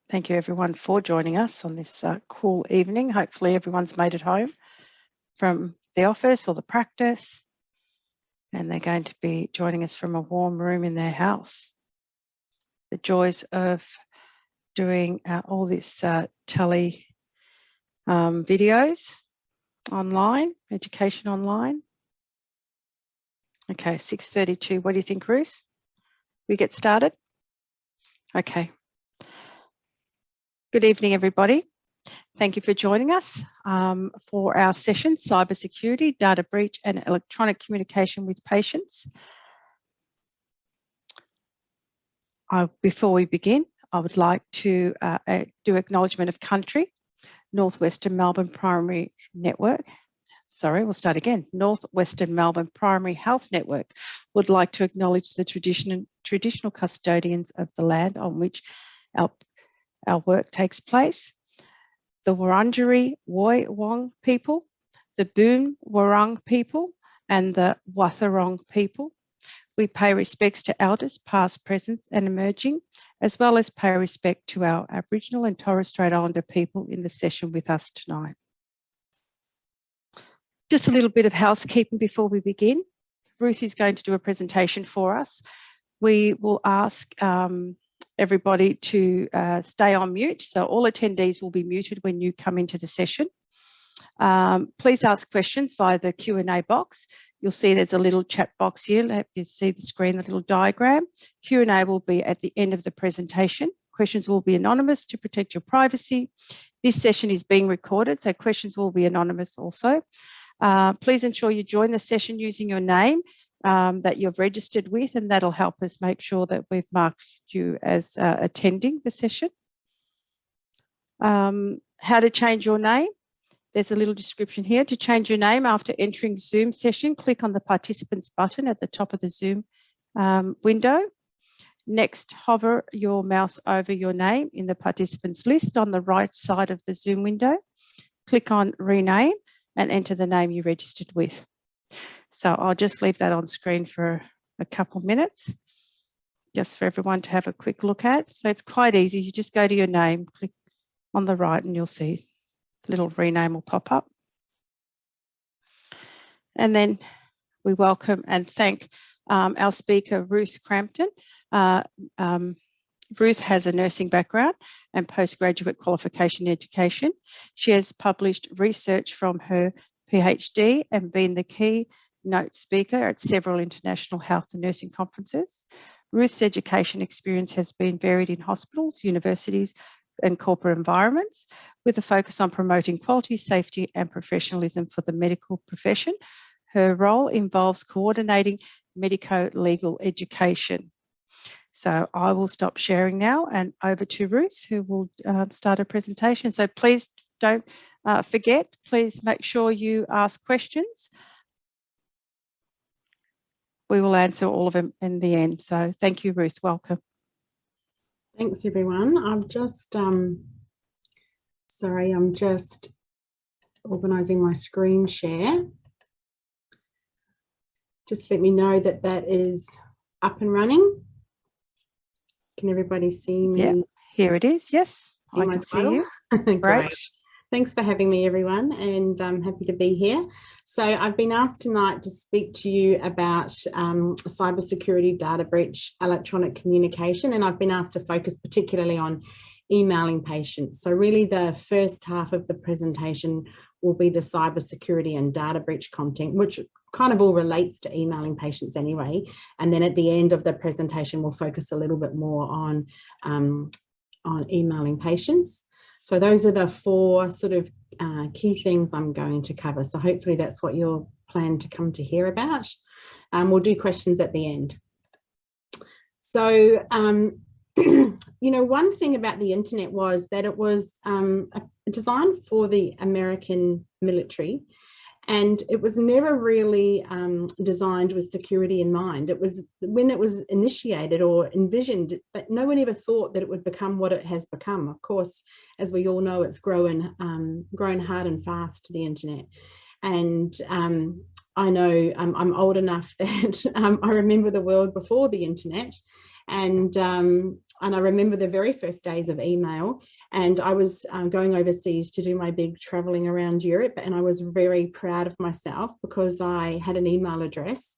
Thank you everyone for joining us on this cool evening. Hopefully everyone's made it home from the office or the practice, and they're going to be joining us from a warm room in their house. The joys of doing all this tele videos online, education online. Okay, 6:32. What do you think, Ruth? We get started? Okay. Good evening, everybody. Thank you for joining us for our session, Cybersecurity, Data Breach and Electronic Communication with Patients. Before we begin, I would like to do acknowledgement of country. Northwestern Melbourne Primary Network. Sorry, we'll start again. Northwestern Melbourne Primary Health Network would like to acknowledge the traditional custodians of the land on which our work takes place. The Wurundjeri Woi-wurrung people, the Boon Wurrung people, and the Wathaurong people. We pay respects to elders, past, present, and emerging, as well as pay respect to our Aboriginal and Torres Strait Islander people in the session with us tonight. Just a little bit of housekeeping before we begin. Ruth is going to do a presentation for us. We will ask everybody to stay on mute. So all attendees will be muted when you come into the session. Please ask questions via the Q&A box. You'll see there's a little chat box here. You see the screen, the little diagram. Q&A will be at the end of the presentation. Questions will be anonymous to protect your privacy. This session is being recorded, so questions will be anonymous also. Please ensure you join the session using your name that you've registered with, and that'll help us make sure that we've marked you as attending the session. How to change your name. There's a little description here. To change your name after entering Zoom session, click on the participants button at the top of the Zoom window. Next, hover your mouse over your name in the participants list on the right side of the Zoom window. Click on rename and enter the name you registered with. So I'll just leave that on screen for a couple minutes, just for everyone to have a quick look at. So it's quite easy. You just go to your name, click on the right, and you'll see the little rename will pop up. And then we welcome and thank our speaker, Ruth Crampton. Ruth has a nursing background and postgraduate qualification education. She has published research from her PhD and been the keynote speaker at several international health and nursing conferences. Ruth's education experience has been varied in hospitals, universities, and corporate environments, with a focus on promoting quality, safety, and professionalism for the medical profession. Her role involves coordinating medico-legal education. So I will stop sharing now and over to Ruth, who will start her presentation. So please don't forget, please make sure you ask questions. We will answer all of them in the end. So thank you, Ruth. Welcome. Thanks, everyone. I'm just, sorry, I'm just organising my screen share. Just let me know that that is up and running. Can everybody see me? Yeah, here it is. Yes, I can see you. Great. Thanks for having me, everyone, and I'm happy to be here. So I've been asked tonight to speak to you about cybersecurity, data breach, electronic communication, and I've been asked to focus particularly on emailing patients. So really the first half of the presentation will be the cybersecurity and data breach content, which kind of all relates to emailing patients anyway. And then at the end of the presentation, we'll focus a little bit more on emailing patients. So those are the four sort of key things I'm going to cover. So hopefully that's what you're planning to come to hear about. We'll do questions at the end. So, you know, one thing about the internet was that it was designed for the American military, and it was never really designed with security in mind. It was when it was initiated or envisioned that no one ever thought that it would become what it has become. Of course, as we all know, it's grown hard and fast, the internet. And I know I'm old enough that I remember the world before the internet, and I remember the very first days of email, and I was going overseas to do my big traveling around Europe, and I was very proud of myself because I had an email address,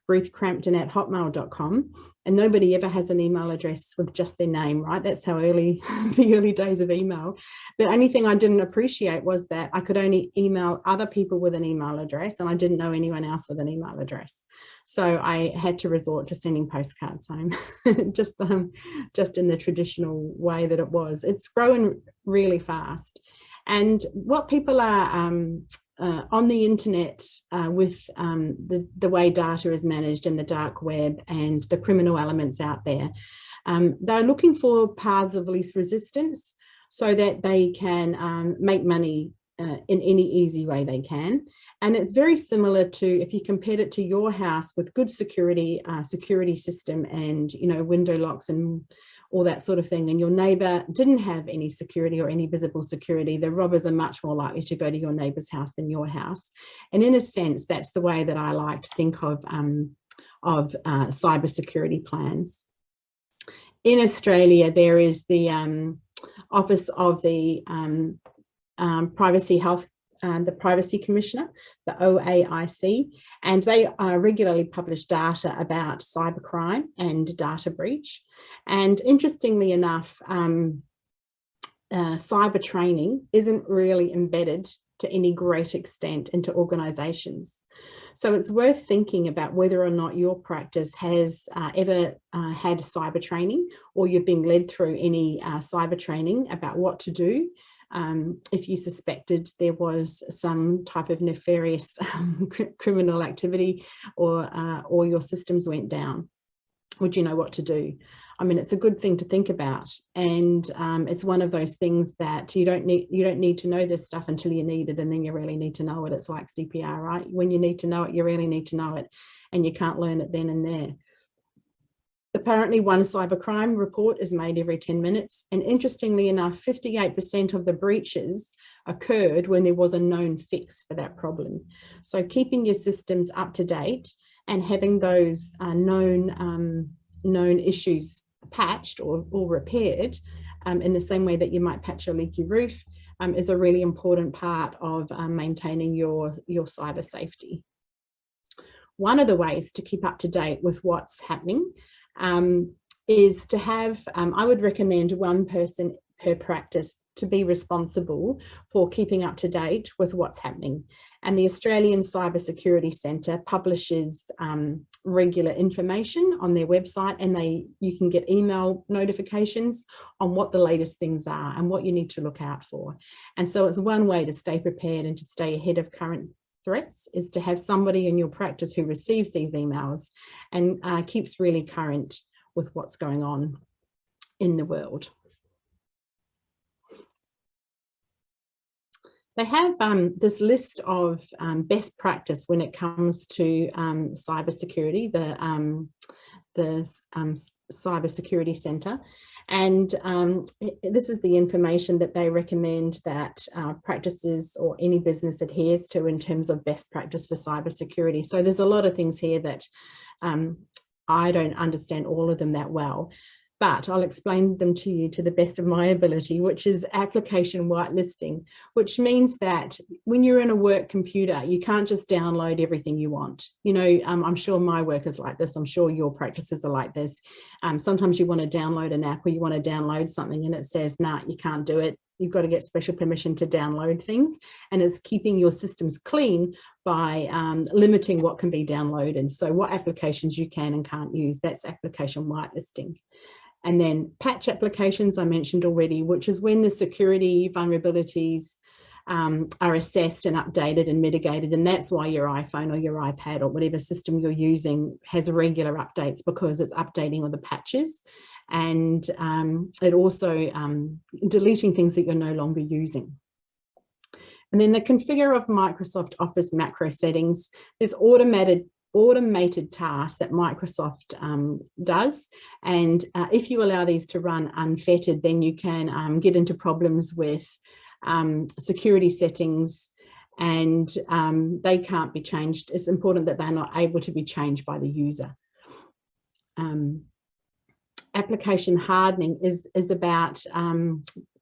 ruthcrampton@hotmail.com, and nobody ever has an email address with just their name, right? That's how early, the early days of email. The only thing I didn't appreciate was that I could only email other people with an email address, and I didn't know anyone else with an email address. So I had to resort to sending postcards home, just in the traditional way that it was. It's growing really fast. And what people are on the internet with the way data is managed in the dark web and the criminal elements out there, they're looking for paths of least resistance so that they can make money in any easy way they can. And it's very similar to if you compared it to your house with good security system and, you know, window locks and all that sort of thing, and your neighbour didn't have any security or any visible security, the robbers are much more likely to go to your neighbour's house than your house. And in a sense, that's the way that I like to think of cybersecurity plans. In Australia, there is the Office of the the Privacy Commissioner, the OAIC, and they regularly publish data about cybercrime and data breach. And interestingly enough, cyber training isn't really embedded to any great extent into organisations. So it's worth thinking about whether or not your practice has ever had cyber training, or you've been led through any cyber training about what to do if you suspected there was some type of nefarious criminal activity, or your systems went down. Would you know what to do? I mean, it's a good thing to think about, and it's one of those things that you don't need to know this stuff until you need it, and then you really need to know it. It's like CPR, right? When you need to know it, you really need to know it, and you can't learn it then and there. Apparently, one cybercrime report is made every 10 minutes. And interestingly enough, 58% of the breaches occurred when there was a known fix for that problem. So keeping your systems up to date and having those known issues patched or repaired in the same way that you might patch a leaky roof is a really important part of maintaining your cyber safety. One of the ways to keep up to date with what's happening is to have, I would recommend one person per practice to be responsible for keeping up to date with what's happening. And the Australian Cybersecurity Centre publishes regular information on their website, and you can get email notifications on what the latest things are and what you need to look out for. And so it's one way to stay prepared and to stay ahead of current threats, is to have somebody in your practice who receives these emails and keeps really current with what's going on in the world. They have this list of best practice when it comes to cybersecurity, the Cybersecurity Centre, and this is the information that they recommend that practices or any business adheres to in terms of best practice for cybersecurity. So there's a lot of things here that I don't understand all of them that well, but I'll explain them to you to the best of my ability, which is application whitelisting, which means that when you're in a work computer, you can't just download everything you want. You know, I'm sure my work is like this. I'm sure your practices are like this. Sometimes you want to download an app or you want to download something and it says, nah, you can't do it. You've got to get special permission to download things, and it's keeping your systems clean by limiting what can be downloaded. So what applications you can and can't use, that's application whitelisting. And then patch applications I mentioned already, which is when the security vulnerabilities are assessed and updated and mitigated. And that's why your iPhone or your iPad or whatever system you're using has regular updates, because it's updating all the patches, and it also deleting things that you're no longer using. And then the configure of Microsoft Office macro settings. There's automated tasks that Microsoft does, and if you allow these to run unfettered, then you can get into problems with security settings and they can't be changed. It's important that they're not able to be changed by the user. Application hardening is about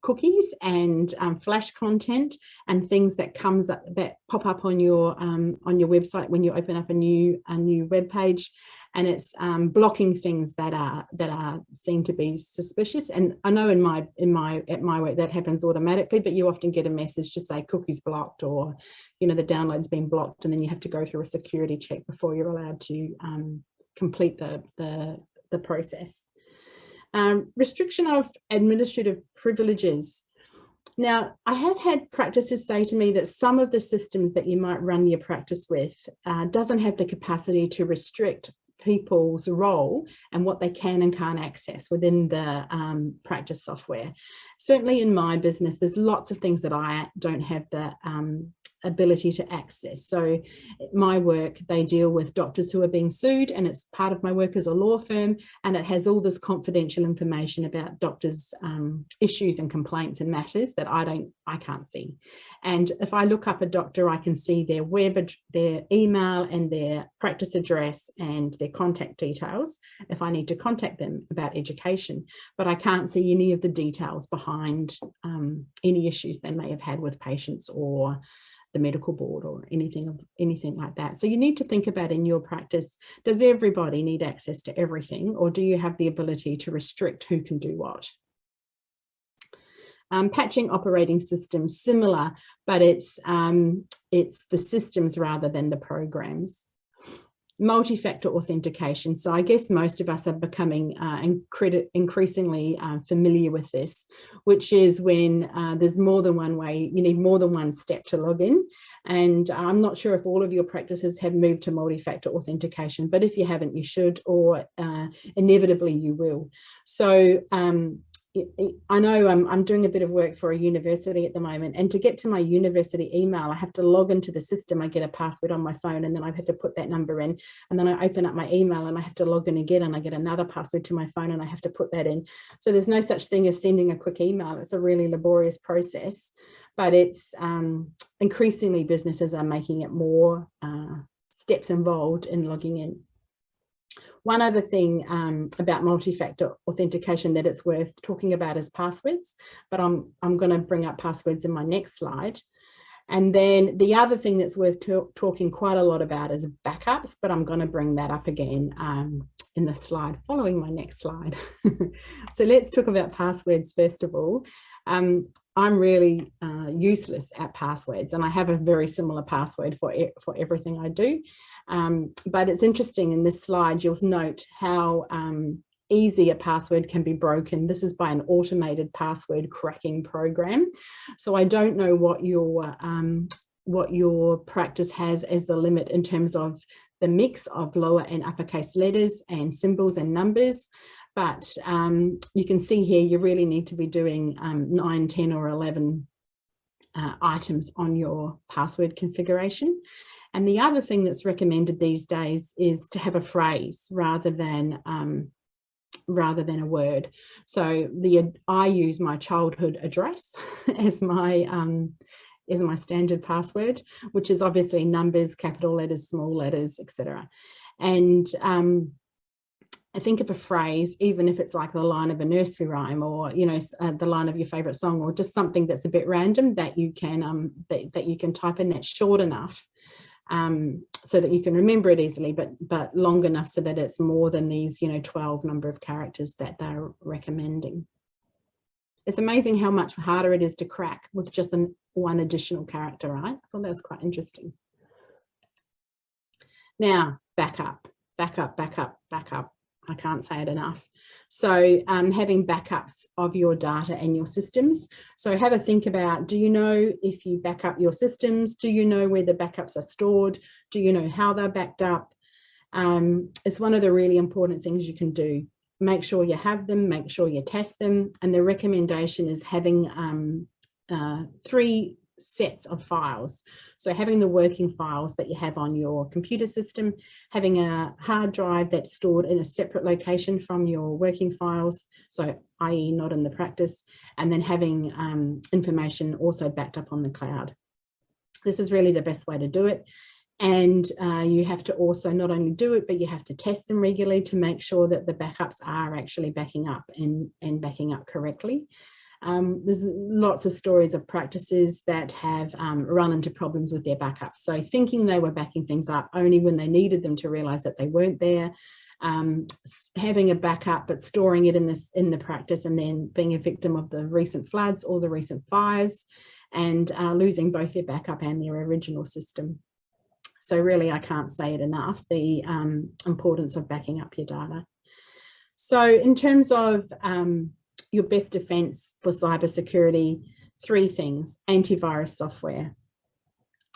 cookies and flash content and things that comes up, that pop up on your website when you open up a new web page, and it's blocking things that are seen to be suspicious. And I know at my work that happens automatically, but you often get a message to say cookies blocked, or the download's been blocked, and then you have to go through a security check before you're allowed to complete the process. Restriction of administrative privileges. Now, I have had practices say to me that some of the systems that you might run your practice with doesn't have the capacity to restrict people's role and what they can and can't access within the practice software. Certainly in my business, there's lots of things that I don't have the ability to access. So my work, they deal with doctors who are being sued, and it's part of my work as a law firm, and it has all this confidential information about doctors' issues and complaints and matters that I can't see. And if I look up a doctor, I can see their their email and their practice address and their contact details if I need to contact them about education, but I can't see any of the details behind any issues they may have had with patients or the medical board or anything like that. So you need to think about in your practice, does everybody need access to everything, or do you have the ability to restrict who can do what? Patching operating systems, similar, but it's the systems rather than the programs. Multi-factor authentication. So I guess most of us are becoming increasingly familiar with this, which is when there's more than one way, you need more than one step to log in. And I'm not sure if all of your practices have moved to multi-factor authentication, but if you haven't, you should, or inevitably you will. So I know I'm doing a bit of work for a university at the moment, and to get to my university email, I have to log into the system. I get a password on my phone, and then I have to put that number in, and then I open up my email and I have to log in again, and I get another password to my phone and I have to put that in. So there's no such thing as sending a quick email. It's a really laborious process, but it's increasingly businesses are making it more steps involved in logging in. One other thing about multi-factor authentication that it's worth talking about is passwords, but I'm going to bring up passwords in my next slide. And then the other thing that's worth talking quite a lot about is backups, but I'm going to bring that up again in the slide following my next slide. So let's talk about passwords first of all. I'm really useless at passwords, and I have a very similar password for everything I do. But it's interesting in this slide, you'll note how easy a password can be broken. This is by an automated password cracking program. So I don't know what your practice has as the limit in terms of the mix of lower and uppercase letters and symbols and numbers. But you can see here, you really need to be doing 9, 10 or 11 items on your password configuration. And the other thing that's recommended these days is to have a phrase rather than a word. So I use my childhood address as my standard password, which is obviously numbers, capital letters, small letters, etc. And I think of a phrase, even if it's like the line of a nursery rhyme, or the line of your favorite song, or just something that's a bit random that you can that you can type in that's short enough so that you can remember it easily, but long enough so that it's more than these 12 number of characters that they're recommending. It's amazing how much harder it is to crack with just one additional character, right? I thought that was quite interesting. Now, backup. I can't say it enough. So having backups of your data and your systems. So have a think about, do you know if you back up your systems? Do you know where the backups are stored? Do you know how they're backed up? It's one of the really important things you can do. Make sure you have them, make sure you test them. And the recommendation is having 3 sets of files. So having the working files that you have on your computer system, having a hard drive that's stored in a separate location from your working files, so i.e. not in the practice, and then having information also backed up on the cloud. This is really the best way to do it. And you have to also not only do it, but you have to test them regularly to make sure that the backups are actually backing up and backing up correctly. There's lots of stories of practices that have run into problems with their backups. So thinking they were backing things up only when they needed them to realize that they weren't there, having a backup but storing it in the practice and then being a victim of the recent floods or the recent fires, and losing both their backup and their original system. So really, I can't say it enough, the importance of backing up your data. So in terms of your best defense for cybersecurity, 3 things: antivirus software,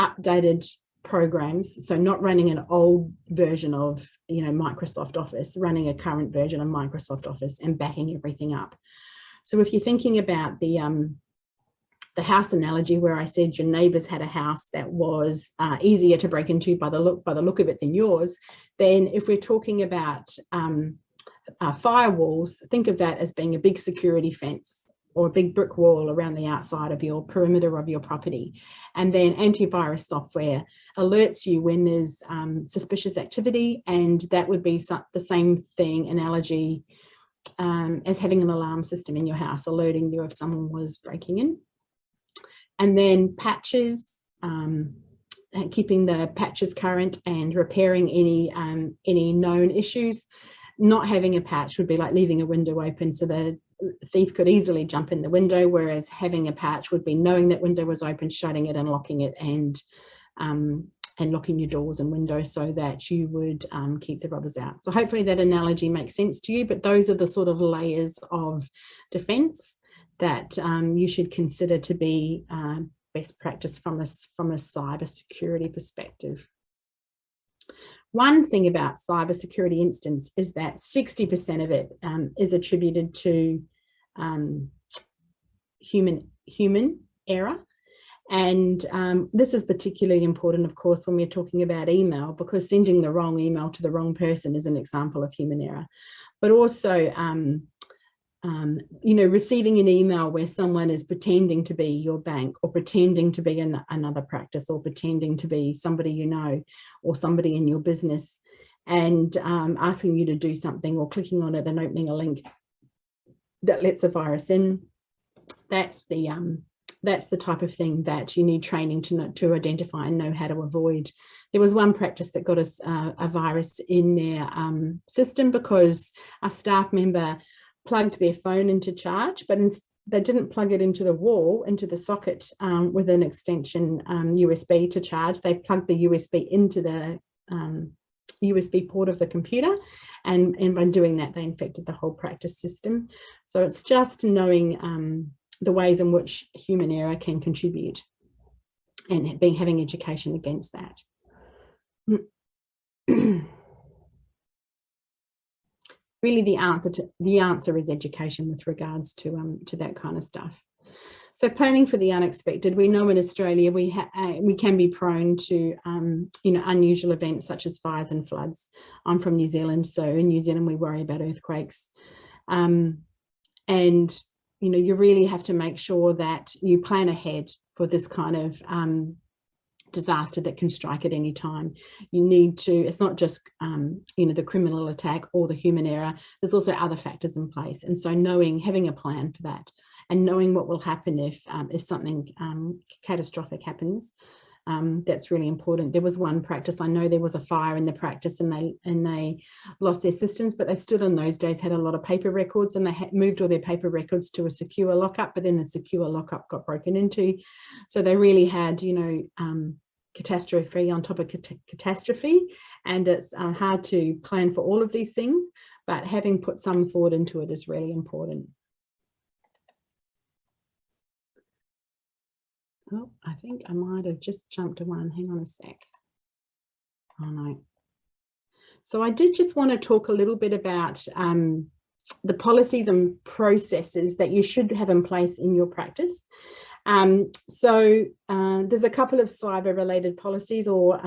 updated programs, so not running an old version of Microsoft Office, running a current version of Microsoft Office and backing everything up. So if you're thinking about the house analogy where I said your neighbours had a house that was easier to break into by the look of it than yours, then if we're talking about firewalls, think of that as being a big security fence or a big brick wall around the outside of your perimeter of your property. And then antivirus software alerts you when there's suspicious activity, and that would be the same thing, analogy, as having an alarm system in your house alerting you if someone was breaking in. And then patches, keeping the patches current and repairing any known issues. Not having a patch would be like leaving a window open so the thief could easily jump in the window, whereas having a patch would be knowing that window was open, shutting it and locking it, and locking your doors and windows so that you would keep the robbers out. So hopefully that analogy makes sense to you, but those are the sort of layers of defense that you should consider to be best practice from a cybersecurity perspective. One thing about cybersecurity instance is that 60% of it is attributed to human error. And this is particularly important, of course, when we're talking about email, because sending the wrong email to the wrong person is an example of human error. But also, receiving an email where someone is pretending to be your bank or pretending to be another practice or pretending to be somebody you know or somebody in your business and asking you to do something, or clicking on it and opening a link that lets a virus in. That's the type of thing that you need training to identify and know how to avoid. There was one practice that got us a virus in their system because a staff member plugged their phone into charge, but they didn't plug it into the wall, into the socket with an extension USB to charge. They plugged the USB into the USB port of the computer, and by doing that, they infected the whole practice system. So it's just knowing the ways in which human error can contribute and having education against that. Really, the answer is education with regards to that kind of stuff. So planning for the unexpected. We know in Australia we can be prone to unusual events such as fires and floods. I'm from New Zealand, so in New Zealand we worry about earthquakes, and you really have to make sure that you plan ahead for this kind of disaster that can strike at any time. You need to, it's not just the criminal attack or the human error, there's also other factors in place. And so having a plan for that and knowing what will happen if something catastrophic happens, that's really important. There was one practice, I know there was a fire in the practice and they lost their systems, but they still in those days had a lot of paper records, and they moved all their paper records to a secure lockup, but then the secure lockup got broken into. So they really had, catastrophe on top of catastrophe, and it's hard to plan for all of these things, but having put some thought into it is really important. Oh, I think I might have just jumped to one. Hang on a sec. Oh no. So I did just want to talk a little bit about the policies and processes that you should have in place in your practice. There's a couple of cyber related policies or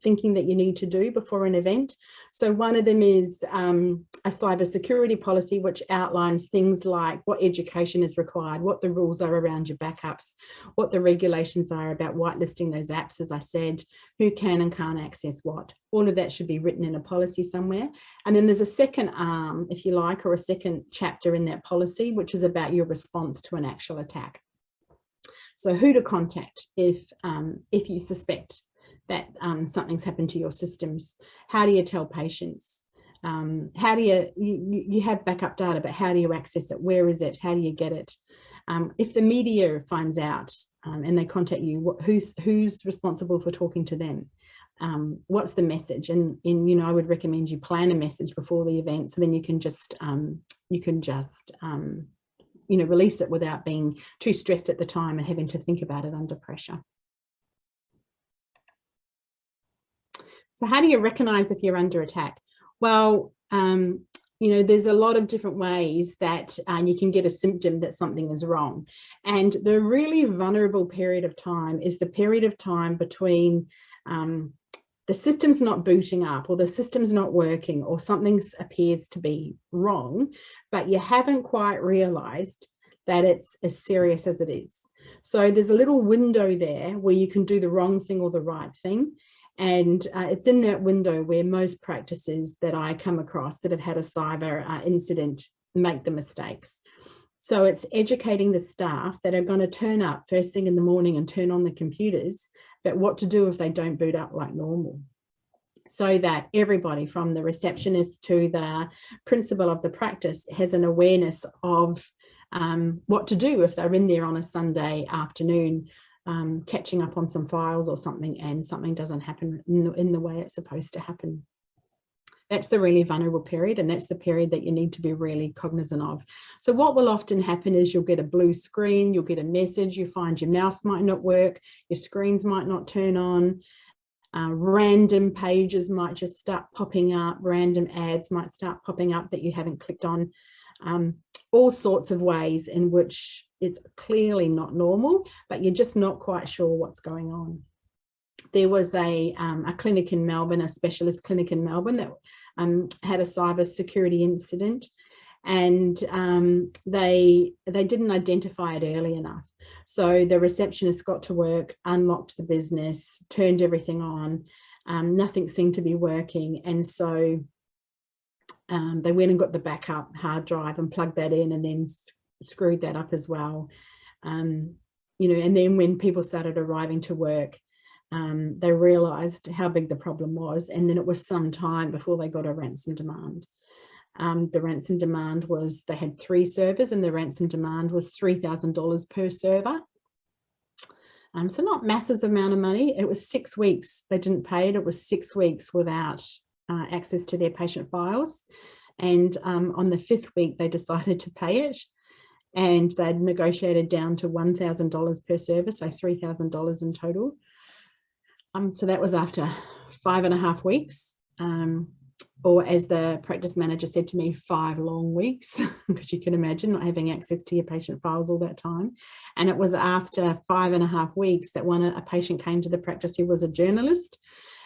thinking that you need to do before an event. So one of them is a cyber security policy, which outlines things like what education is required, what the rules are around your backups, what the regulations are about whitelisting those apps, as I said, who can and can't access what. All of that should be written in a policy somewhere. And then there's a second arm, if you like, or a second chapter in that policy, which is about your response to an actual attack. So who to contact if you suspect that something's happened to your systems. How do you tell patients? How do you have backup data, but how do you access it? Where is it? How do you get it? If the media finds out and they contact you, who's responsible for talking to them? What's the message? And I would recommend you plan a message before the event, so then you can just release it without being too stressed at the time and having to think about it under pressure. So how do you recognize if you're under attack? Well, there's a lot of different ways that you can get a symptom that something is wrong. And the really vulnerable period of time is the period of time between the system's not booting up, or the system's not working, or something appears to be wrong, but you haven't quite realized that it's as serious as it is. So there's a little window there where you can do the wrong thing or the right thing. And it's in that window where most practices that I come across that have had a cyber incident make the mistakes. So it's educating the staff that are going to turn up first thing in the morning and turn on the computers, but what to do if they don't boot up like normal. So that everybody from the receptionist to the principal of the practice has an awareness of what to do if they're in there on a Sunday afternoon, catching up on some files or something, and something doesn't happen in the way it's supposed to happen. That's the really vulnerable period, and that's the period that you need to be really cognizant of. So what will often happen is you'll get a blue screen, you'll get a message, you find your mouse might not work, your screens might not turn on, random pages might just start popping up, random ads might start popping up that you haven't clicked on, all sorts of ways in which it's clearly not normal, but you're just not quite sure what's going on. There was a clinic in Melbourne, a specialist clinic in Melbourne that had a cyber security incident, and they didn't identify it early enough. So the receptionist got to work, unlocked the business, turned everything on, nothing seemed to be working, and so they went and got the backup hard drive and plugged that in, and then screwed that up as well. And then when people started arriving to work, they realized how big the problem was, and then it was some time before they got a ransom demand. The ransom demand was, they had 3 servers, and the ransom demand was $3,000 per server. So not massive amount of money. It was 6 weeks they didn't pay it. It was 6 weeks without access to their patient files, and on the 5th week they decided to pay it, and they'd negotiated down to $1,000 per server, so $3,000 in total. So that was after 5.5 weeks, or as the practice manager said to me, 5 long weeks, because you can imagine not having access to your patient files all that time. And it was after 5.5 weeks that a patient came to the practice who was a journalist,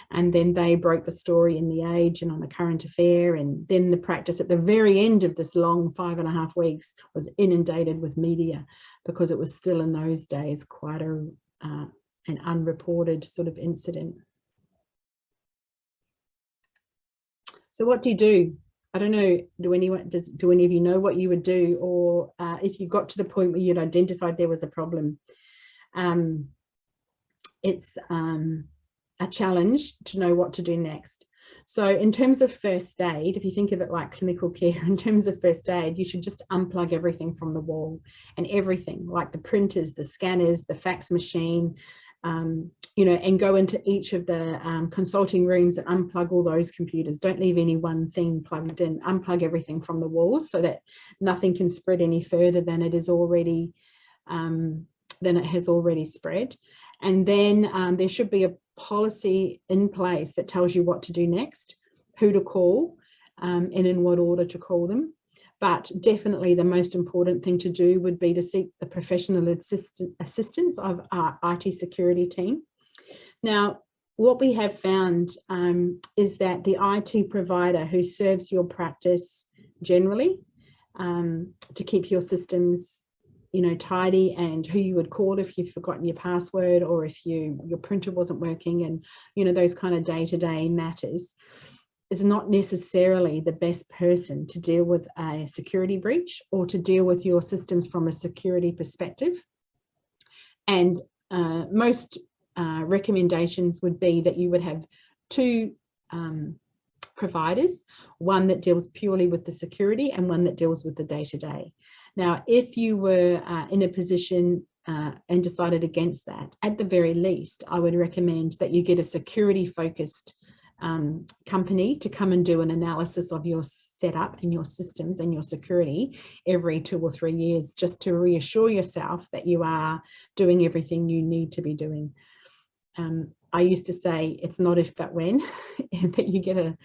and then they broke the story in The Age and on A Current Affair, and then the practice at the very end of this long 5.5 weeks was inundated with media, because it was still in those days quite an unreported sort of incident. So what do you do? I don't know, do any of you know what you would do, or if you got to the point where you'd identified there was a problem? It's a challenge to know what to do next. So in terms of first aid, if you think of it like clinical care, in terms of first aid, you should just unplug everything from the wall, and everything like the printers, the scanners, the fax machine, and go into each of the consulting rooms and unplug all those computers. Don't leave any one thing plugged in. Unplug everything from the walls so that nothing can spread any further than it is already, than it has already spread. And then there should be a policy in place that tells you what to do next, who to call, and in what order to call them. but definitely the most important thing to do would be to seek the professional assistance of our IT security team. Now, what we have found is that the IT provider who serves your practice generally to keep your systems, you know, tidy, and who you would call if you've forgotten your password, or if your printer wasn't working, and, you know, those kind of day-to-day matters, is not necessarily the best person to deal with a security breach or to deal with your systems from a security perspective. And most recommendations would be that you would have two providers, one that deals purely with the security and one that deals with the day-to-day. Now, if you were in a position and decided against that, at the very least, I would recommend that you get a security-focused company to come and do an analysis of your setup and your systems and your security every 2 or 3 years, just to reassure yourself that you are doing everything you need to be doing. I used to say it's not if but when that you get a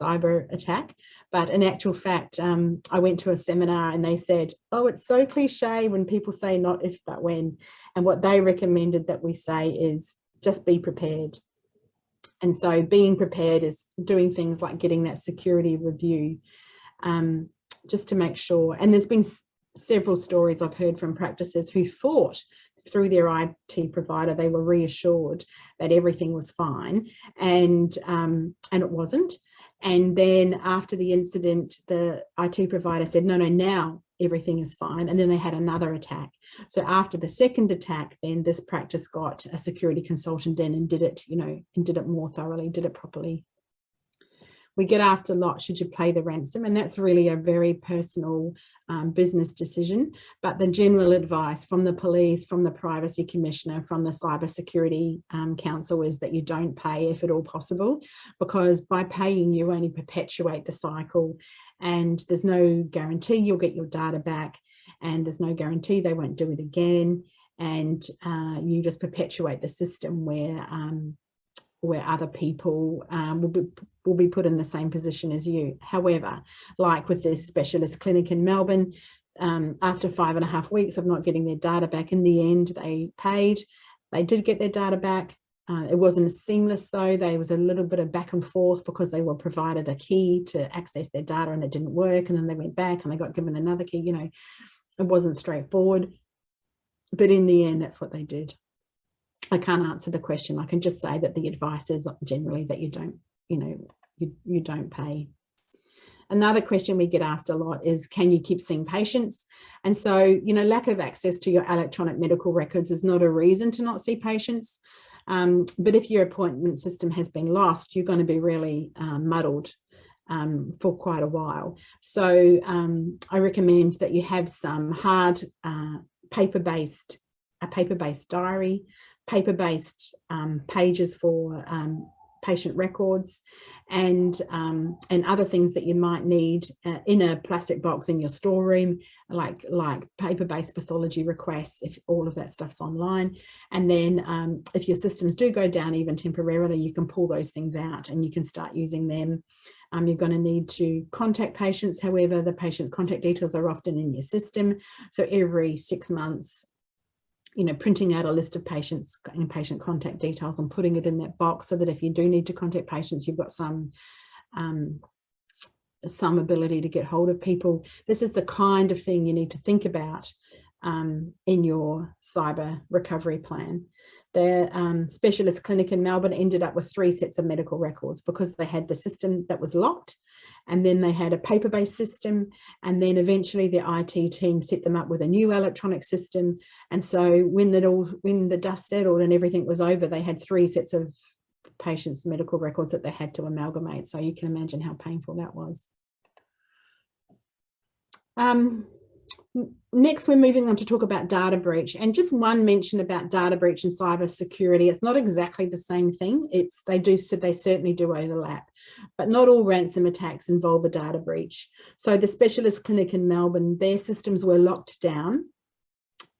cyber attack, but in actual fact, I went to a seminar and they said, oh, it's so cliche when people say not if but when, and what they recommended that we say is just be prepared. And so being prepared is doing things like getting that security review, just to make sure. And there's been several stories I've heard from practices who thought through their IT provider they were reassured that everything was fine, and it wasn't. And then after the incident, the IT provider said, no, now everything is fine. And then they had another attack. So after the second attack, then this practice got a security consultant in and did it, you know, and did it more thoroughly, did it properly. We get asked a lot, should you pay the ransom? And that's really a very personal business decision. But the general advice from the police, from the Privacy Commissioner, from the Cybersecurity Council is that you don't pay if at all possible, because by paying you only perpetuate the cycle, and there's no guarantee you'll get your data back, and there's no guarantee they won't do it again, and you just perpetuate the system where other people will be put in the same position as you. However, like with this specialist clinic in Melbourne, after 5.5 weeks of not getting their data back, in the end, they paid. They did get their data back. It wasn't seamless though. There was a little bit of back and forth because they were provided a key to access their data and it didn't work. And then they went back and they got given another key. You know, it wasn't straightforward. But in the end, that's what they did. I can't answer the question. I can just say that the advice is generally that you don't, you know, you don't pay. Another question we get asked a lot is, can you keep seeing patients? And so, you know, lack of access to your electronic medical records is not a reason to not see patients. But if your appointment system has been lost, you're going to be really muddled for quite a while. So I recommend that you have some hard paper-based diary, paper-based pages for patient records, and other things that you might need in a plastic box in your storeroom, like paper-based pathology requests, if all of that stuff's online. And then if your systems do go down even temporarily, you can pull those things out and you can start using them. You're going to need to contact patients. However, the patient contact details are often in your system. So every 6 months, you know, printing out a list of patients and patient contact details and putting it in that box, so that if you do need to contact patients, you've got some ability to get hold of people. This is the kind of thing you need to think about in your cyber recovery plan. The specialist clinic in Melbourne ended up with 3 sets of medical records because they had the system that was locked, and then they had a paper-based system, and then eventually the IT team set them up with a new electronic system. And so when the dust settled and everything was over, they had 3 sets of patients' medical records that they had to amalgamate. So you can imagine how painful that was. Next, we're moving on to talk about data breach, and just one mention about data breach and cyber security. It's not exactly the same thing. They certainly do overlap, but not all ransom attacks involve a data breach. So the specialist clinic in Melbourne, their systems were locked down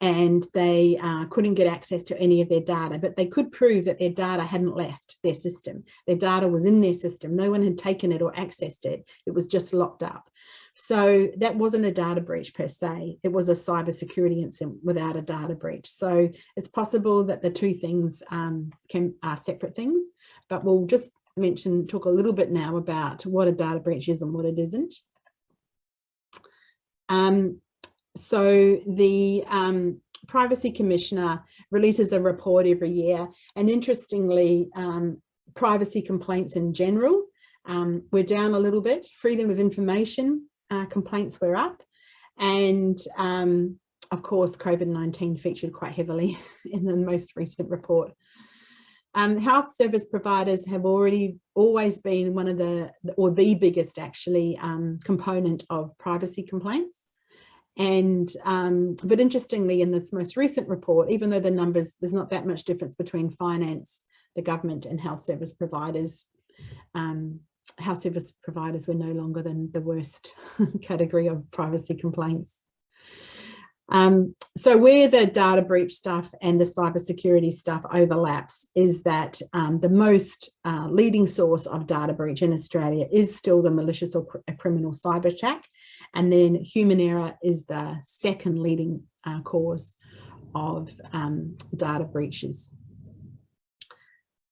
and they couldn't get access to any of their data, but they could prove that their data hadn't left their system. Their data was in their system. No one had taken it or accessed it. It was just locked up. So that wasn't a data breach per se. It was a cybersecurity incident without a data breach. So it's possible that the two things are separate things, but we'll just talk a little bit now about what a data breach is and what it isn't. So the Privacy Commissioner releases a report every year, and interestingly, privacy complaints in general, we're down a little bit. Freedom of information complaints were up, and of course COVID-19 featured quite heavily in the most recent report. Health service providers have always been one of the biggest actually component of privacy complaints. And but interestingly, in this most recent report, even though the numbers, there's not that much difference between finance, the government and health service providers were no longer than the worst category of privacy complaints. So where the data breach stuff and the cybersecurity stuff overlaps is that the most leading source of data breach in Australia is still the malicious or criminal cyber attack, and then human error is the second leading cause of data breaches.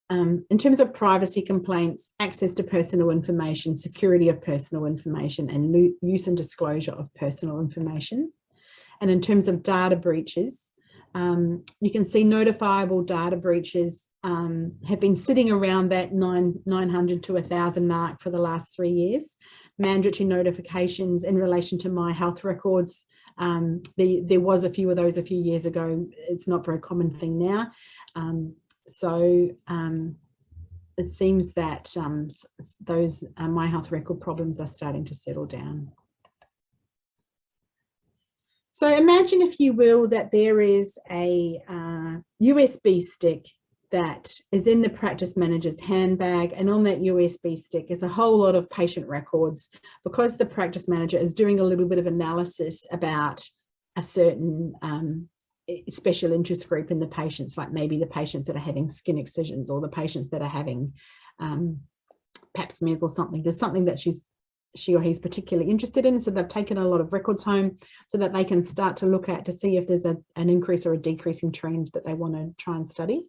In terms of privacy complaints, access to personal information, security of personal information, and use and disclosure of personal information. And in terms of data breaches, you can see notifiable data breaches have been sitting around that 900 to 1,000 mark for the last 3 years. Mandatory notifications in relation to my health records, there was a few of those a few years ago. It's not a very common thing now. So it seems that those my health record problems are starting to settle down. So imagine, if you will, that there is a USB stick that is in the practice manager's handbag, and on that USB stick is a whole lot of patient records, because the practice manager is doing a little bit of analysis about a certain special interest group in the patients, like maybe the patients that are having skin excisions or the patients that are having pap smears or something. There's something that she or he's particularly interested in, so they've taken a lot of records home so that they can start to look at to see if there's an increase or a decreasing trend that they want to try and study.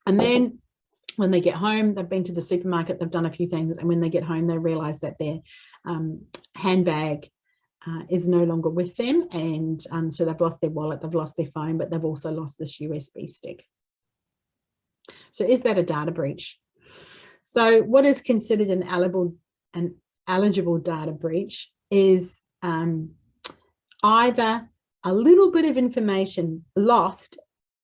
And then when they get home, they've been to the supermarket, they've done a few things, and when they get home they realise that their handbag is no longer with them, and so they've lost their wallet, they've lost their phone, but they've also lost this USB stick. So is that a data breach? So what is considered an eligible data breach is either a little bit of information lost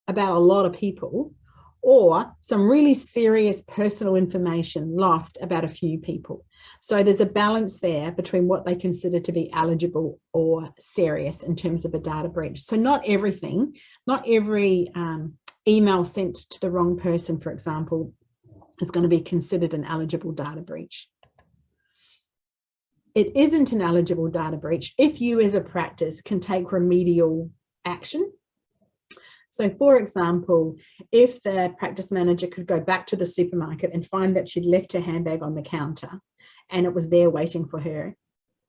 about a lot of people, or some really serious personal information lost about a few people. So there's a balance there between what they consider to be eligible or serious in terms of a data breach. So not everything, not every email sent to the wrong person, for example, is going to be considered an eligible data breach. It isn't an eligible data breach if you as a practice can take remedial action. So for example, if the practice manager could go back to the supermarket and find that she'd left her handbag on the counter and it was there waiting for her,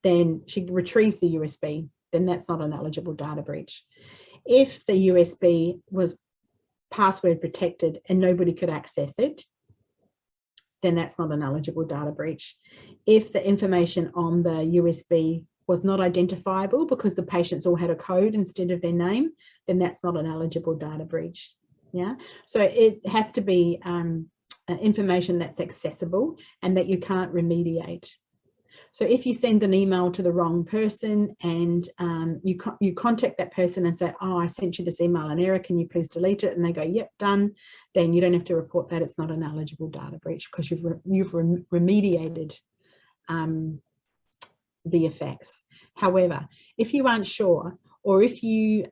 then she retrieves the USB, then that's not an eligible data breach. If the USB was password protected and nobody could access it, then that's not an eligible data breach. If the information on the USB was not identifiable because the patients all had a code instead of their name, then that's not an eligible data breach. Yeah, so it has to be information that's accessible and that you can't remediate. So if you send an email to the wrong person and you contact that person and say, oh, I sent you this email in error, can you please delete it? And they go, yep, done. Then you don't have to report that. It's not an eligible data breach because you've remediated the effects. However, if you aren't sure, or if you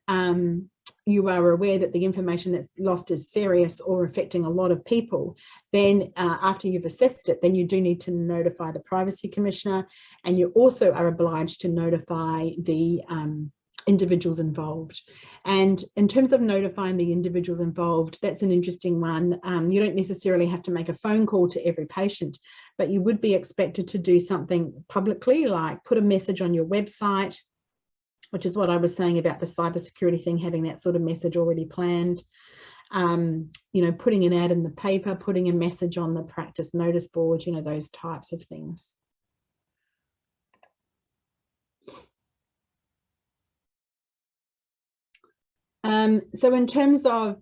you are aware that the information that's lost is serious or affecting a lot of people, then after you've assessed it, then you do need to notify the Privacy Commissioner, and you also are obliged to notify the individuals involved. And in terms of notifying the individuals involved, that's an interesting one. You don't necessarily have to make a phone call to every patient, but you would be expected to do something publicly, like put a message on your website, which is what I was saying about the cybersecurity thing, having that sort of message already planned. You know, putting an ad in the paper, putting a message on the practice notice board, you know, those types of things. So in terms of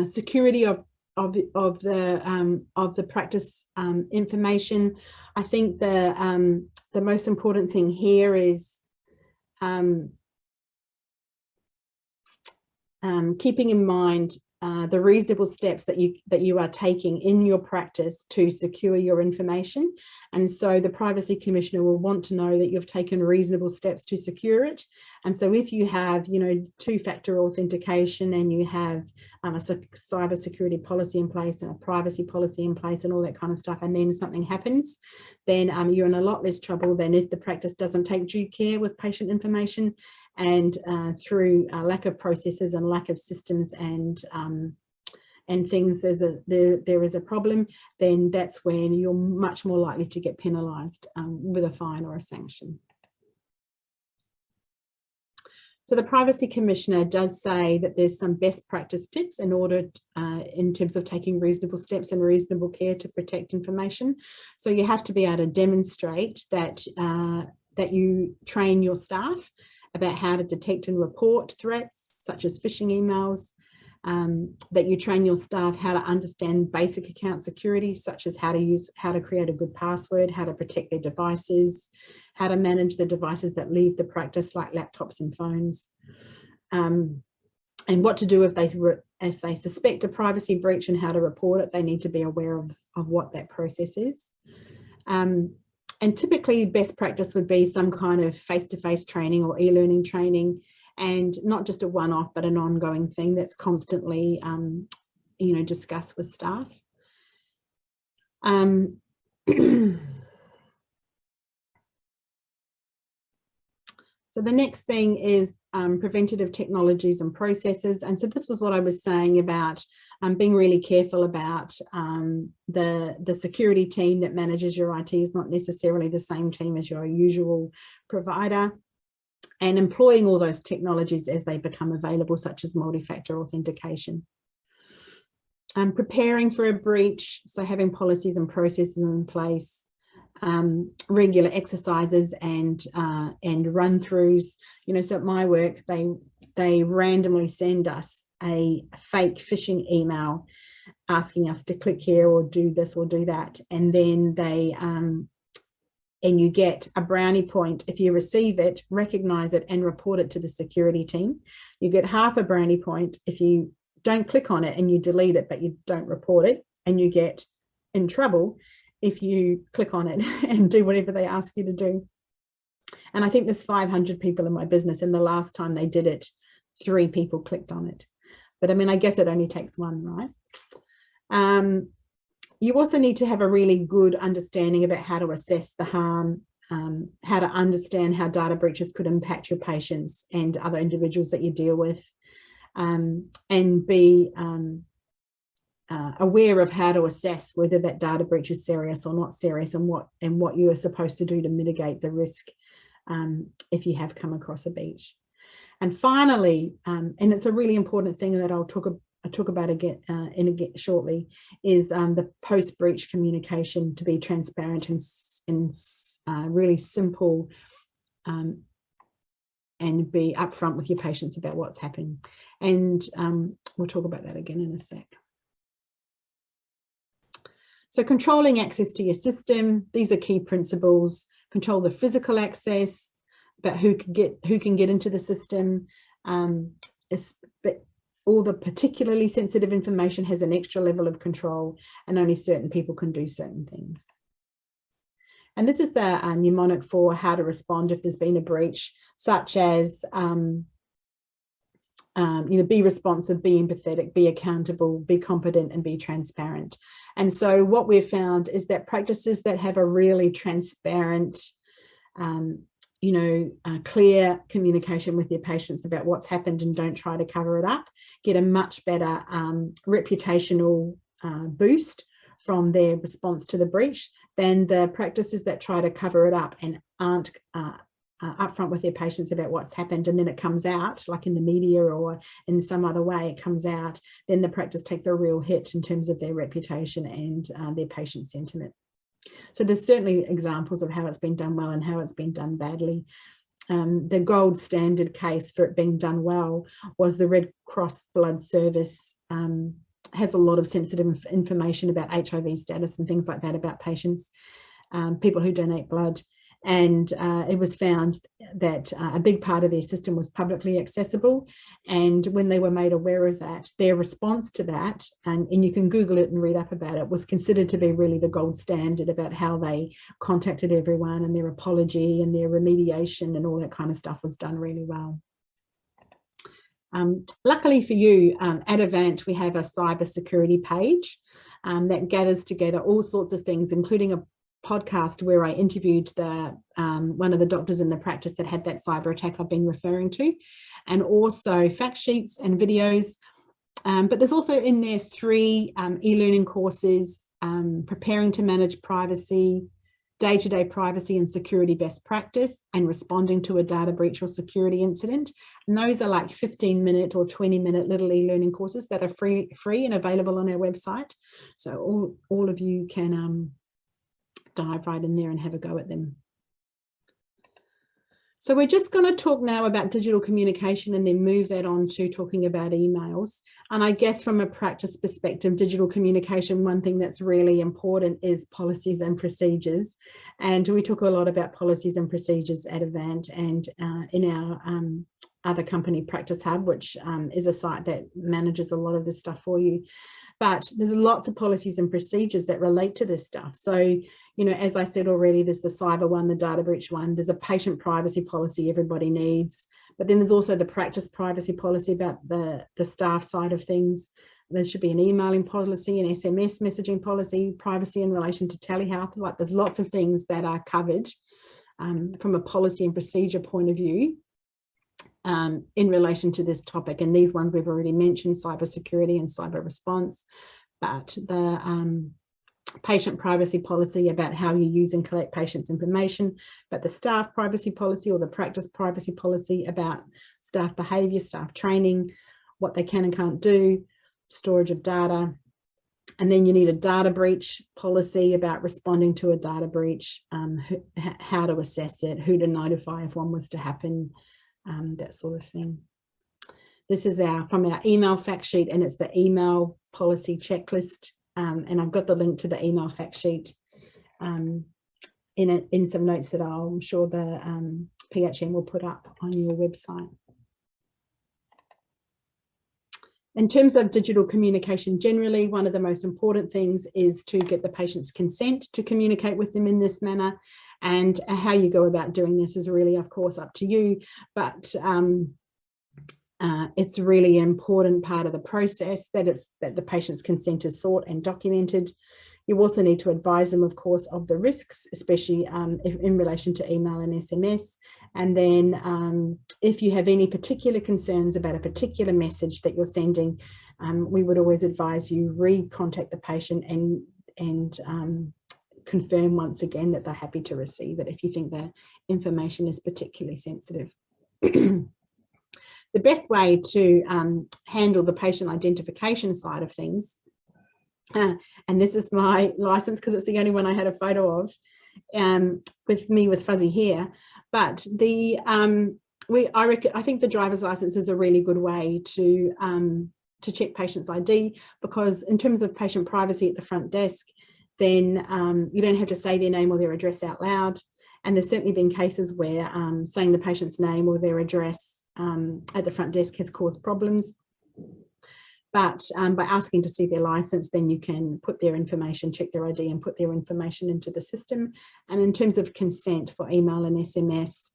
security of the practice information, I think the most important thing here is keeping in mind the reasonable steps that you are taking in your practice to secure your information. And so the Privacy Commissioner will want to know that you've taken reasonable steps to secure it. And so if you have, you know, two-factor authentication, and you have a cybersecurity policy in place and a privacy policy in place and all that kind of stuff, and then something happens, then you're in a lot less trouble than if the practice doesn't take due care with patient information, and through lack of processes and lack of systems and things, there is a problem, then that's when you're much more likely to get penalised with a fine or a sanction. So the Privacy Commissioner does say that there's some best practice tips in order in terms of taking reasonable steps and reasonable care to protect information. So you have to be able to demonstrate that that you train your staff about how to detect and report threats such as phishing emails, that you train your staff how to understand basic account security, such as how to create a good password, how to protect their devices, how to manage the devices that leave the practice, like laptops and phones, and what to do if they suspect a privacy breach and how to report it. They need to be aware of what that process is. And typically best practice would be some kind of face-to-face training or e-learning training, and not just a one-off, but an ongoing thing that's constantly, you know, discussed with staff. So the next thing is preventative technologies and processes. And so this was what I was saying about being really careful about the security team that manages your IT is not necessarily the same team as your usual provider, and employing all those technologies as they become available, such as multi-factor authentication. Preparing for a breach, so having policies and processes in place, regular exercises and run-throughs. You know, so at my work, they randomly send us a fake phishing email asking us to click here or do this or do that, and then they and you get a brownie point if you receive it, recognize it, and report it to the security team. You get half a brownie point if you don't click on it and you delete it, but you don't report it, and you get in trouble if you click on it and do whatever they ask you to do. And I think there's 500 people in my business, and the last time they did it, 3 people clicked on it. But I mean, I guess it only takes one, right? You also need to have a really good understanding about how to assess the harm, how to understand how data breaches could impact your patients and other individuals that you deal with, and be aware of how to assess whether that data breach is serious or not serious, and what you are supposed to do to mitigate the risk if you have come across a breach. And finally, and it's a really important thing that I'll talk about again shortly, is the post-breach communication to be transparent and really simple, and be upfront with your patients about what's happening. And we'll talk about that again in a sec. So controlling access to your system, these are key principles. Control the physical access, but who can get into the system. But all the particularly sensitive information has an extra level of control, and only certain people can do certain things. And this is the mnemonic for how to respond if there's been a breach, such as you know, be responsive, be empathetic, be accountable, be competent, and be transparent. And so what we've found is that practices that have a really transparent clear communication with your patients about what's happened and don't try to cover it up, get a much better reputational boost from their response to the breach than the practices that try to cover it up and aren't upfront with their patients about what's happened, and then it comes out, like in the media or in some other way it comes out, then the practice takes a real hit in terms of their reputation and their patient sentiment. So there's certainly examples of how it's been done well and how it's been done badly. The gold standard case for it being done well was the Red Cross Blood Service. Has a lot of sensitive information about HIV status and things like that about patients, people who donate blood. And it was found that a big part of their system was publicly accessible. And when they were made aware of that, their response to that, and you can Google it and read up about it, was considered to be really the gold standard about how they contacted everyone, and their apology and their remediation and all that kind of stuff was done really well. Luckily for you, at Avant, we have a cybersecurity page that gathers together all sorts of things, including a podcast where I interviewed one of the doctors in the practice that had that cyber attack I've been referring to, and also fact sheets and videos. But there's also in there 3 e-learning courses, preparing to manage privacy, day-to-day privacy and security best practice, and responding to a data breach or security incident. And those are like 15-minute or 20-minute little e-learning courses that are free and available on our website. So all of you can dive right in there and have a go at them. So we're just going to talk now about digital communication and then move that on to talking about emails. And I guess from a practice perspective, digital communication, one thing that's really important is policies and procedures. And we talk a lot about policies and procedures at Avant and in our other company, Practice Hub, which is a site that manages a lot of this stuff for you. But there's lots of policies and procedures that relate to this stuff. So, as I said already, there's the cyber one, the data breach one, there's a patient privacy policy everybody needs, but then there's also the practice privacy policy about the staff side of things. There should be an emailing policy, an SMS messaging policy, privacy in relation to telehealth. Like, there's lots of things that are covered from a policy and procedure point of view in relation to this topic. And these ones we've already mentioned, cybersecurity and cyber response, but the patient privacy policy about how you use and collect patients' information, but the staff privacy policy or the practice privacy policy about staff behaviour, staff training, what they can and can't do, storage of data. And then you need a data breach policy about responding to a data breach, how to assess it, who to notify if one was to happen, that sort of thing. This is from our email fact sheet, and it's the email policy checklist. And I've got the link to the email fact sheet in some notes that I'm sure the PHM will put up on your website. In terms of digital communication generally, one of the most important things is to get the patient's consent to communicate with them in this manner. And how you go about doing this is really, of course, up to you. But it's a really important part of the process that the patient's consent is sought and documented. You also need to advise them, of course, of the risks, especially in relation to email and SMS. And then if you have any particular concerns about a particular message that you're sending, we would always advise you re-contact the patient and confirm once again that they're happy to receive it if you think the information is particularly sensitive. The best way to handle the patient identification side of things, and this is my license because it's the only one I had a photo of, with me with fuzzy hair, but I think the driver's license is a really good way to check patient's ID, because in terms of patient privacy at the front desk, then you don't have to say their name or their address out loud. And there's certainly been cases where saying the patient's name or their address at the front desk has caused problems. But by asking to see their license, then you can put their information, check their ID and put their information into the system. And in terms of consent for email and SMS,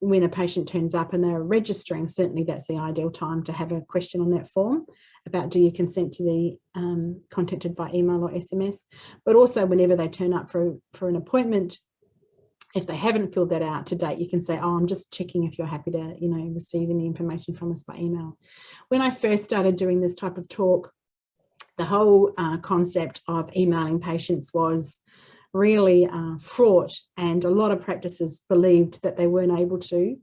when a patient turns up and they're registering, certainly that's the ideal time to have a question on that form about, do you consent to be contacted by email or SMS? But also whenever they turn up for an appointment If they haven't filled that out to date, you can say, oh, I'm just checking if you're happy to, receive any information from us by email. When I first started doing this type of talk, the whole concept of emailing patients was really fraught, and a lot of practices believed that they weren't able to,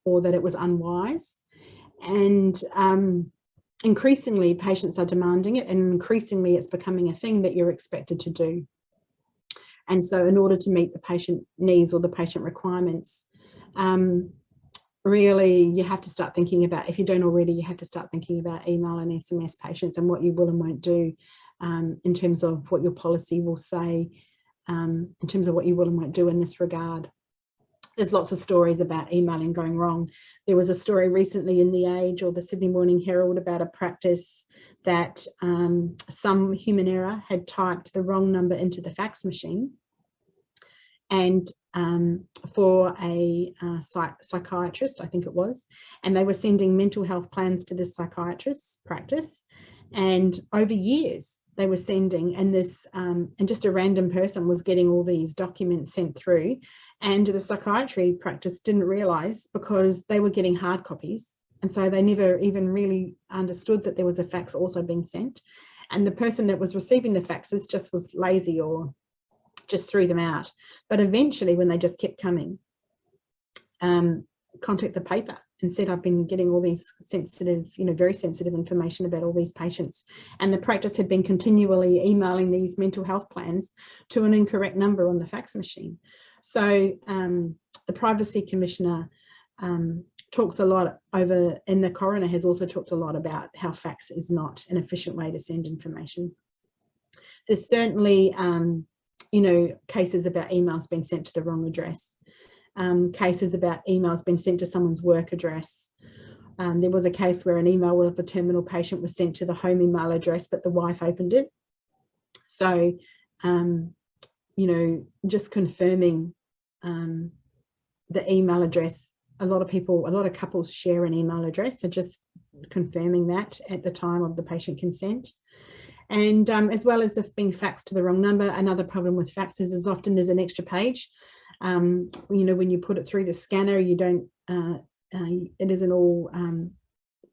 or that it was unwise. And increasingly patients are demanding it, and increasingly it's becoming a thing that you're expected to do. And so in order to meet the patient needs or the patient requirements, really you have to start thinking about, if you don't already, you have to start thinking about email and SMS patients and what you will and won't do in terms of what your policy will say, in terms of what you will and won't do in this regard. There's lots of stories about emailing going wrong. There was a story recently in The Age or the Sydney Morning Herald about a practice that some human error had typed the wrong number into the fax machine, and for a psychiatrist, I think it was, and they were sending mental health plans to this psychiatrist's practice, and over years they were sending, and this and just a random person was getting all these documents sent through, and the psychiatry practice didn't realize, because they were getting hard copies, and so they never even really understood that there was a fax also being sent, and the person that was receiving the faxes just was lazy or just threw them out. But eventually, when they just kept coming, contact the paper and said, I've been getting all these sensitive, very sensitive information about all these patients. And the practice had been continually emailing these mental health plans to an incorrect number on the fax machine. So the Privacy Commissioner talks a lot over, and the coroner has also talked a lot about how fax is not an efficient way to send information. There's certainly, cases about emails being sent to the wrong address. Cases about emails being sent to someone's work address. There was a case where an email of a terminal patient was sent to the home email address, but the wife opened it. So, just confirming the email address. A lot of couples share an email address, so just confirming that at the time of the patient consent. And as well as being faxed to the wrong number, another problem with faxes is often there's an extra page. When you put it through the scanner, you don't, it isn't all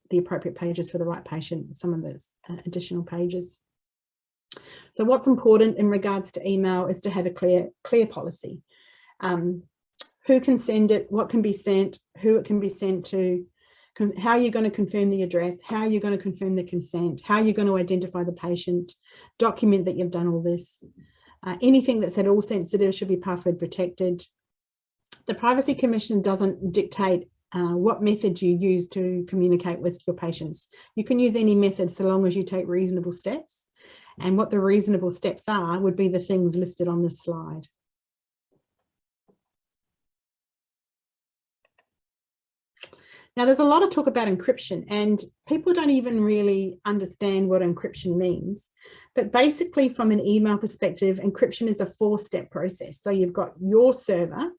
the appropriate pages for the right patient, some of those additional pages. So what's important in regards to email is to have a clear policy. Who can send it, what can be sent, who it can be sent to, how you're going to confirm the address, how you're going to confirm the consent, how you're going to identify the patient, document that you've done all this. Anything that's at all sensitive should be password protected. The Privacy Commission doesn't dictate what method you use to communicate with your patients. You can use any method so long as you take reasonable steps. And what the reasonable steps are would be the things listed on this slide. Now, there's a lot of talk about encryption, and people don't even really understand what encryption means. But basically, from an email perspective, encryption is a 4-step process. So you've got your server,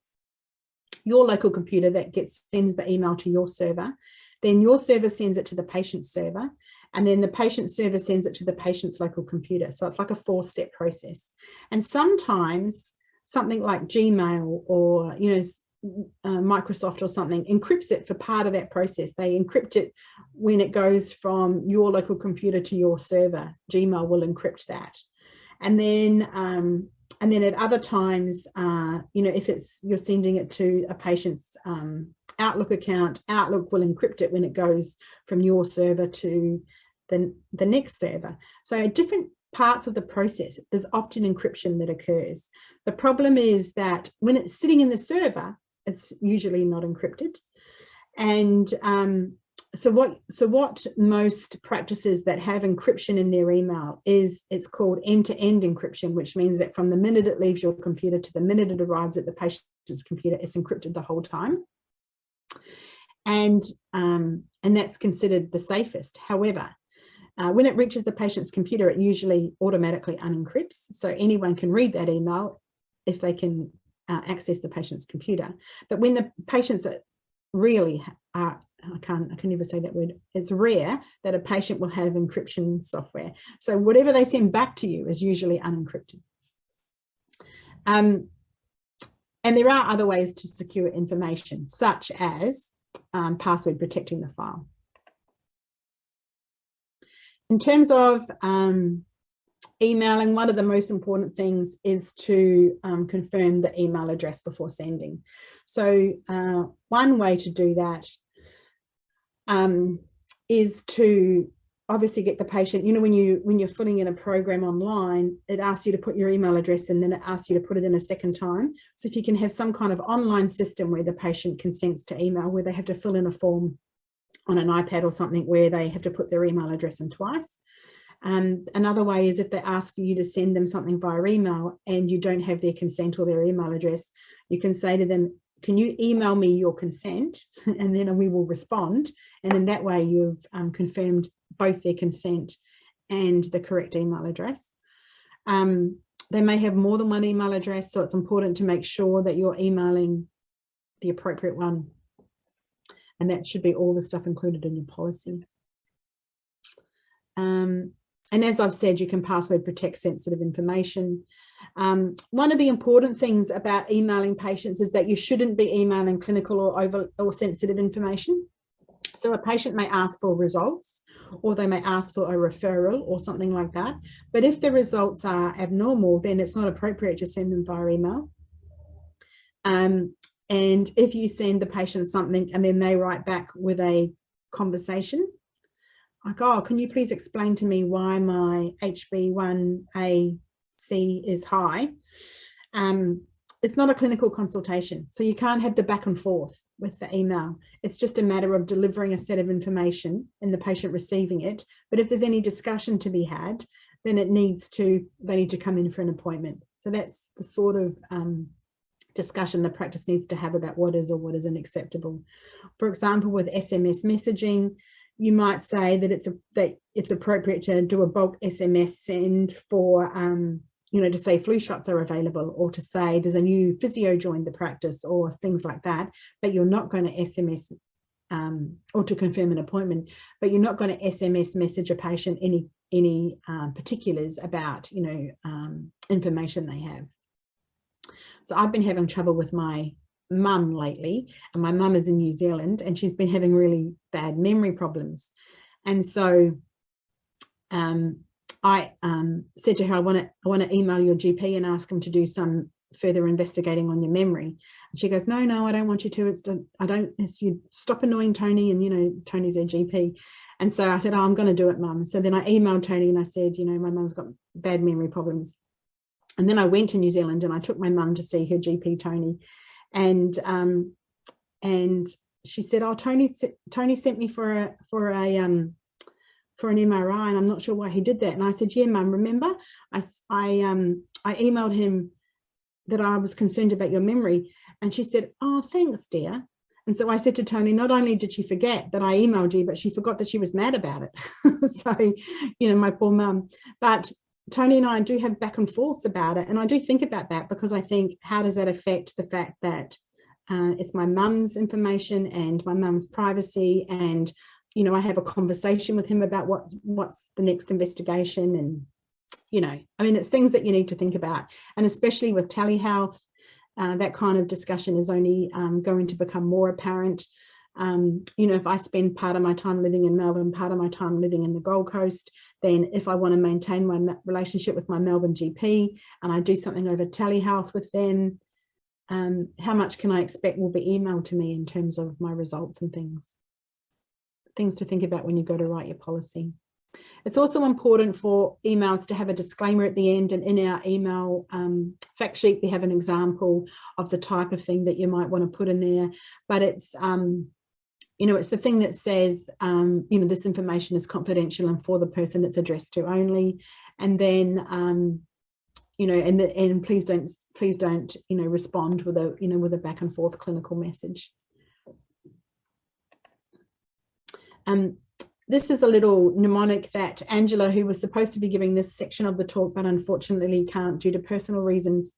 your local computer that sends the email to your server. Then your server sends it to the patient's server, and then the patient's server sends it to the patient's local computer. So it's like a 4-step process. And sometimes something like Gmail or, Microsoft or something encrypts it for part of that process. They encrypt it when it goes from your local computer to your server. Gmail will encrypt that, and then at other times, if you're sending it to a patient's Outlook account, Outlook will encrypt it when it goes from your server to the next server. So at different parts of the process, there's often encryption that occurs. The problem is that when it's sitting in the server, it's usually not encrypted. And so what most practices that have encryption in their email is, it's called end-to-end encryption, which means that from the minute it leaves your computer to the minute it arrives at the patient's computer, it's encrypted the whole time. And that's considered the safest. However, when it reaches the patient's computer, it usually automatically unencrypts. So anyone can read that email if they can access the patient's computer. But when the patients really are, I can never say that word, it's rare that a patient will have encryption software. So whatever they send back to you is usually unencrypted. And there are other ways to secure information, such as password protecting the file. In terms of emailing, one of the most important things is to confirm the email address before sending. So one way to do that is to obviously get the patient, you know, when you're filling in a program online, it asks you to put your email address and then it asks you to put it in a second time. So if you can have some kind of online system where the patient consents to email, where they have to fill in a form on an iPad or something where they have to put their email address in twice. Another way is if they ask you to send them something via email and you don't have their consent or their email address, you can say to them, can you email me your consent? And then we will respond. And in that way, you've confirmed both their consent and the correct email address. They may have more than one email address, so it's important to make sure that you're emailing the appropriate one. And that should be all the stuff included in your policy. And as I've said, you can password protect sensitive information. One of the important things about emailing patients is that you shouldn't be emailing clinical or sensitive information. So a patient may ask for results, or they may ask for a referral or something like that. But if the results are abnormal, then it's not appropriate to send them via email. And if you send the patient something and then they write back with a conversation, like, oh, can you please explain to me why my HB1AC is high? It's not a clinical consultation, so you can't have the back and forth with the email. It's just a matter of delivering a set of information and the patient receiving it. But if there's any discussion to be had, then they need to come in for an appointment. So that's the sort of discussion the practice needs to have about what is or what isn't acceptable. For example, with SMS messaging, you might say that it's appropriate to do a bulk SMS send for, you know, to say flu shots are available, or to say there's a new physio joined the practice, or things like that. But you're not going to SMS or to confirm an appointment, but you're not going to SMS message a patient any particulars about, you know, information they have. So I've been having trouble with my mum lately, and my mum is in New Zealand and she's been having really bad memory problems. And so I said to her, I want to email your GP and ask him to do some further investigating on your memory. And she goes, no, I don't want you to. It's you stop annoying Tony, and you know, Tony's their GP. And so I said, oh, I'm going to do it, Mum. So then I emailed Tony and I said, you know, my mum's got bad memory problems. And then I went to New Zealand and I took my mum to see her GP, Tony. And she said, oh, Tony sent me for an MRI, and I'm not sure why he did that. And I said, yeah, Mum, remember I emailed him that I was concerned about your memory. And she said, oh, thanks, dear. And so I said to Tony, not only did she forget that I emailed you, but she forgot that she was mad about it. So, you know, my poor mum. But Tony and I do have back and forths about it. And I do think about that, because I think, how does that affect the fact that it's my mum's information and my mum's privacy? And, you know, I have a conversation with him about what's the next investigation. And, you know, I mean, it's things that you need to think about. And especially with telehealth, that kind of discussion is only going to become more apparent. You know, if I spend part of my time living in Melbourne, part of my time living in the Gold Coast, then if I want to maintain my relationship with my Melbourne GP and I do something over telehealth with them, how much can I expect will be emailed to me in terms of my results and things to think about when you go to write your policy. It's also important for emails to have a disclaimer at the end, and in our email fact sheet we have an example of the type of thing that you might want to put in there. But it's you know, it's the thing that says, you know, this information is confidential and for the person it's addressed to only. And then, you know, and please don't, you know, respond with a back and forth clinical message. This is a little mnemonic that Angela, who was supposed to be giving this section of the talk, but unfortunately can't due to personal reasons.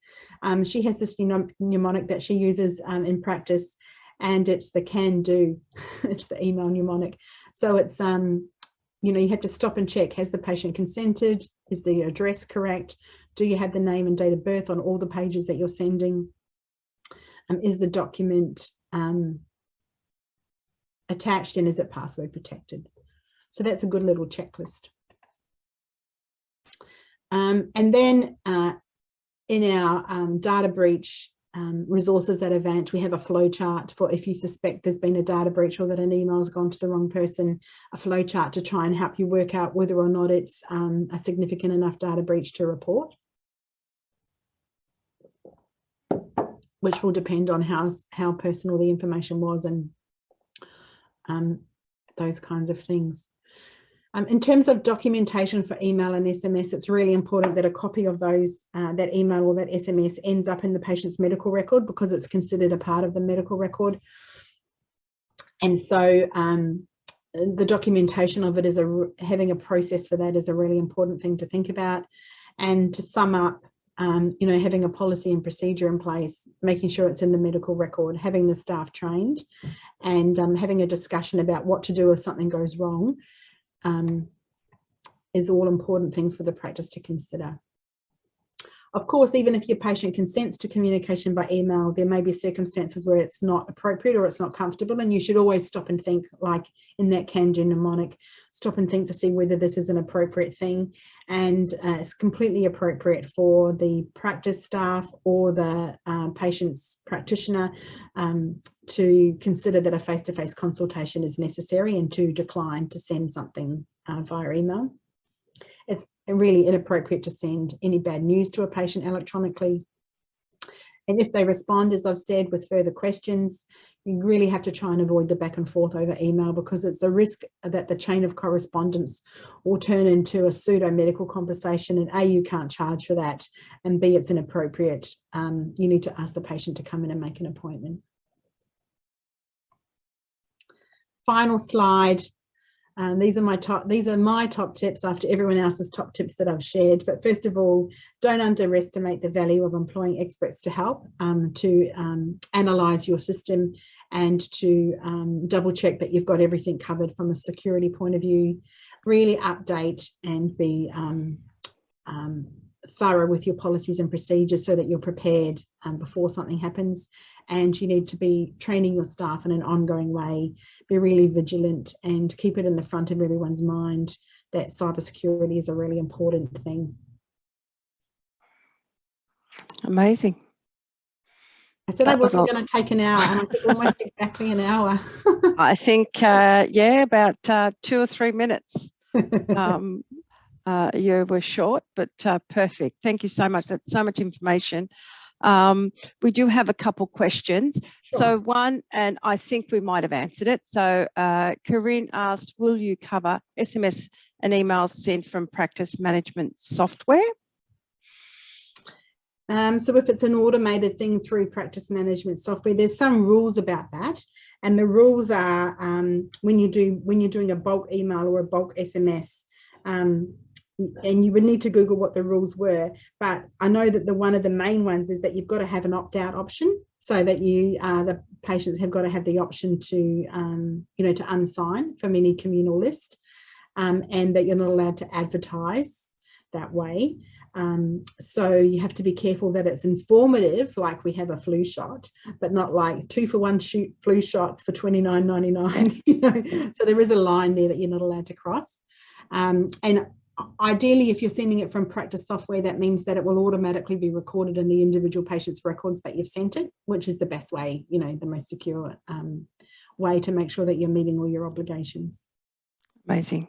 She has this mnemonic that she uses in practice, and it's the can do. It's the email mnemonic. So it's, you know, you have to stop and check, has the patient consented? Is the address correct? Do you have the name and date of birth on all the pages that you're sending? Is the document attached, and is it password protected? So that's a good little checklist. And then in our data breach resources at Avant, we have a flow chart for if you suspect there's been a data breach or that an email has gone to the wrong person, a flow chart to try and help you work out whether or not it's a significant enough data breach to report, which will depend on how personal the information was and those kinds of things. In terms of documentation for email and SMS, it's really important that a copy of those, that email or that SMS ends up in the patient's medical record, because it's considered a part of the medical record. And so the documentation of it is having a process for that is a really important thing to think about. And to sum up, you know, having a policy and procedure in place, making sure it's in the medical record, having the staff trained, and having a discussion about what to do if something goes wrong. Is all important things for the practice to consider. Of course, even if your patient consents to communication by email, there may be circumstances where it's not appropriate or it's not comfortable, and you should always stop and think, like in that can-do mnemonic, stop and think to see whether this is an appropriate thing. And it's completely appropriate for the practice staff or the patient's practitioner to consider that a face-to-face consultation is necessary and to decline to send something via email. It's really inappropriate to send any bad news to a patient electronically. And if they respond, as I've said, with further questions, you really have to try and avoid the back and forth over email, because it's a risk that the chain of correspondence will turn into a pseudo medical conversation, and A, you can't charge for that, and B, it's inappropriate. You need to ask the patient to come in and make an appointment. Final slide. These are my top tips after everyone else's top tips that I've shared. But first of all, don't underestimate the value of employing experts to help to analyse your system and to double check that you've got everything covered from a security point of view. Really update and be thorough with your policies and procedures so that you're prepared before something happens. And you need to be training your staff in an ongoing way, be really vigilant and keep it in the front of everyone's mind that cybersecurity is a really important thing. Amazing. I said I wasn't going to take an hour, and I took almost exactly an hour. I think, yeah, about 2 or 3 minutes. You were short, but perfect. Thank you so much. That's so much information. We do have a couple questions. Sure. So one, and I think we might have answered it. So Corinne asked, will you cover SMS and emails sent from practice management software? So if it's an automated thing through practice management software, there's some rules about that. And the rules are when you're doing a bulk email or a bulk SMS, and you would need to Google what the rules were, but I know that one of the main ones is that you've got to have an opt-out option, so that the patients have got to have the option to you know, to unsign from any communal list, and that you're not allowed to advertise that way. So you have to be careful that it's informative, like we have a flu shot, but not like 2-for-1 flu shots for $29.99. You know? So there is a line there that you're not allowed to cross. And ideally, if you're sending it from practice software, that means that it will automatically be recorded in the individual patient's records that you've sent it, which is the best way, you know, the most secure way to make sure that you're meeting all your obligations. Amazing.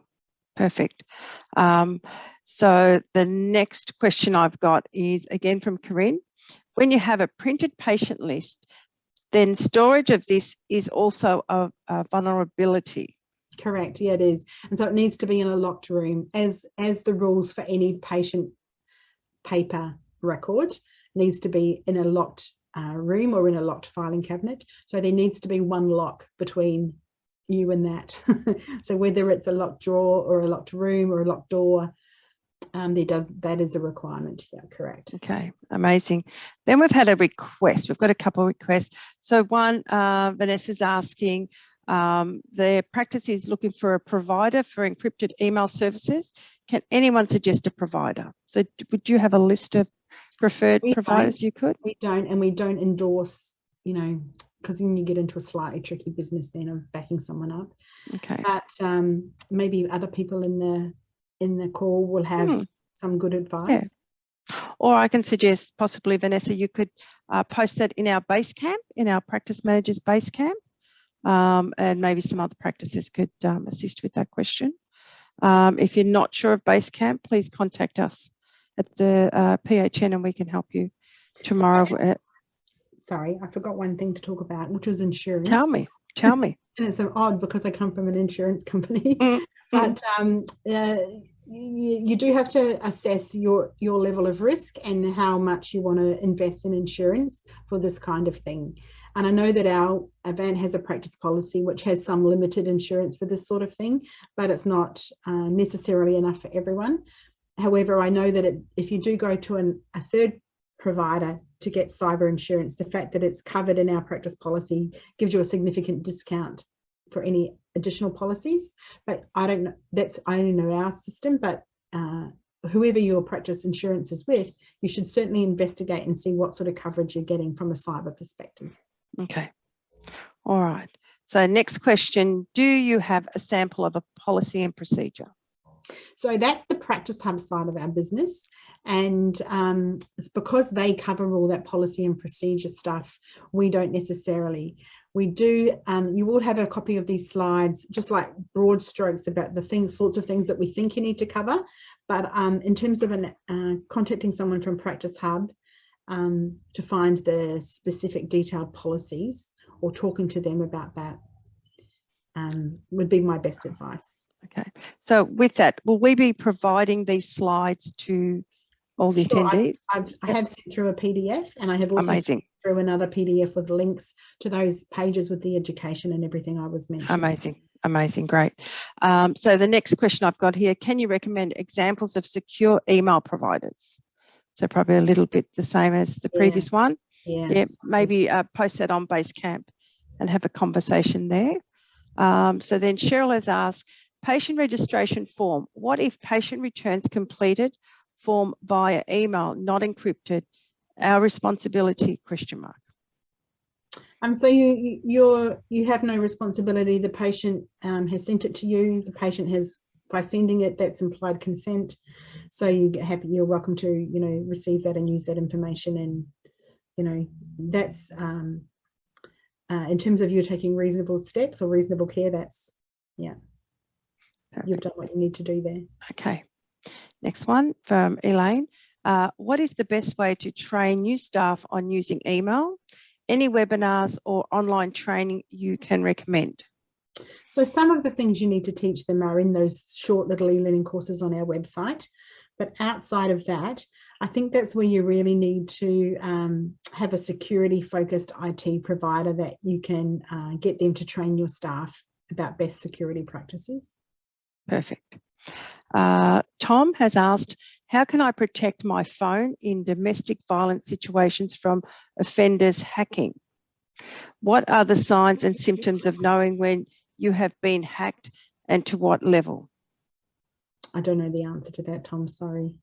Perfect. So the next question I've got is again from Corinne. When you have a printed patient list, then storage of this is also a vulnerability. Correct. Yeah, it is. And so it needs to be in a locked room, as the rules for any patient paper record needs to be in a locked room or in a locked filing cabinet. So there needs to be one lock between you and that. So whether it's a locked drawer or a locked room or a locked door, that is a requirement. Yeah, correct. Okay, amazing. Then we've had a request. We've got a couple of requests. So one, Vanessa's asking, their practice is looking for a provider for encrypted email services. Can anyone suggest a provider? So would you have a list of preferred providers you could? We don't, and we don't endorse you know, because then you get into a slightly tricky business then of backing someone up. Okay. But maybe other people in the call will have some good advice. Yeah. Or I can suggest possibly, Vanessa, you could post that in our base camp, in our practice managers base camp, and maybe some other practices could assist with that question. If you're not sure of base camp, please contact us at the PHN and we can help you tomorrow. Sorry, I forgot one thing to talk about, which was insurance. Tell me. And it's so odd because I come from an insurance company. But you do have to assess your level of risk and how much you want to invest in insurance for this kind of thing. And I know that our Avant has a practice policy which has some limited insurance for this sort of thing, but it's not necessarily enough for everyone. However, I know that if you do go to a third provider to get cyber insurance, the fact that it's covered in our practice policy gives you a significant discount for any additional policies. But I don't know, I only know our system, but whoever your practice insurance is with, you should certainly investigate and see what sort of coverage you're getting from a cyber perspective. Okay. All right. So next question, do you have a sample of a policy and procedure? So that's the Practice Hub side of our business. And it's because they cover all that policy and procedure stuff, we don't necessarily. We do, you will have a copy of these slides, just like broad strokes about the sorts of things that we think you need to cover. But in terms of contacting someone from Practice Hub to find the specific detailed policies or talking to them about that would be my best advice. Okay, so with that, will we be providing these slides to all the attendees? I have sent through a PDF, and I have also Amazing. sent through another PDF with links to those pages with the education and everything I was mentioning. Amazing, great. So the next question I've got here, can you recommend examples of secure email providers? So probably a little bit the same as the previous one. Yeah, maybe post that on Basecamp and have a conversation there. So then Cheryl has asked, patient registration form. What if patient returns completed form via email, not encrypted? Our responsibility, ? So you have no responsibility. The patient has sent it to you. The patient has, by sending it, that's implied consent. So you're welcome to receive that and use that information. And that's in terms of you taking reasonable steps or reasonable care. That's you've done what you need to do there. Okay. Next one from Elaine. What is the best way to train new staff on using email? Any webinars or online training you can recommend? So some of the things you need to teach them are in those short little e-learning courses on our website. But outside of that, I think that's where you really need to have a security-focused IT provider that you can get them to train your staff about best security practices. Perfect. Tom has asked, how can I protect my phone in domestic violence situations from offenders hacking? What are the signs and symptoms of knowing when you have been hacked and to what level? I don't know the answer to that, Tom, sorry.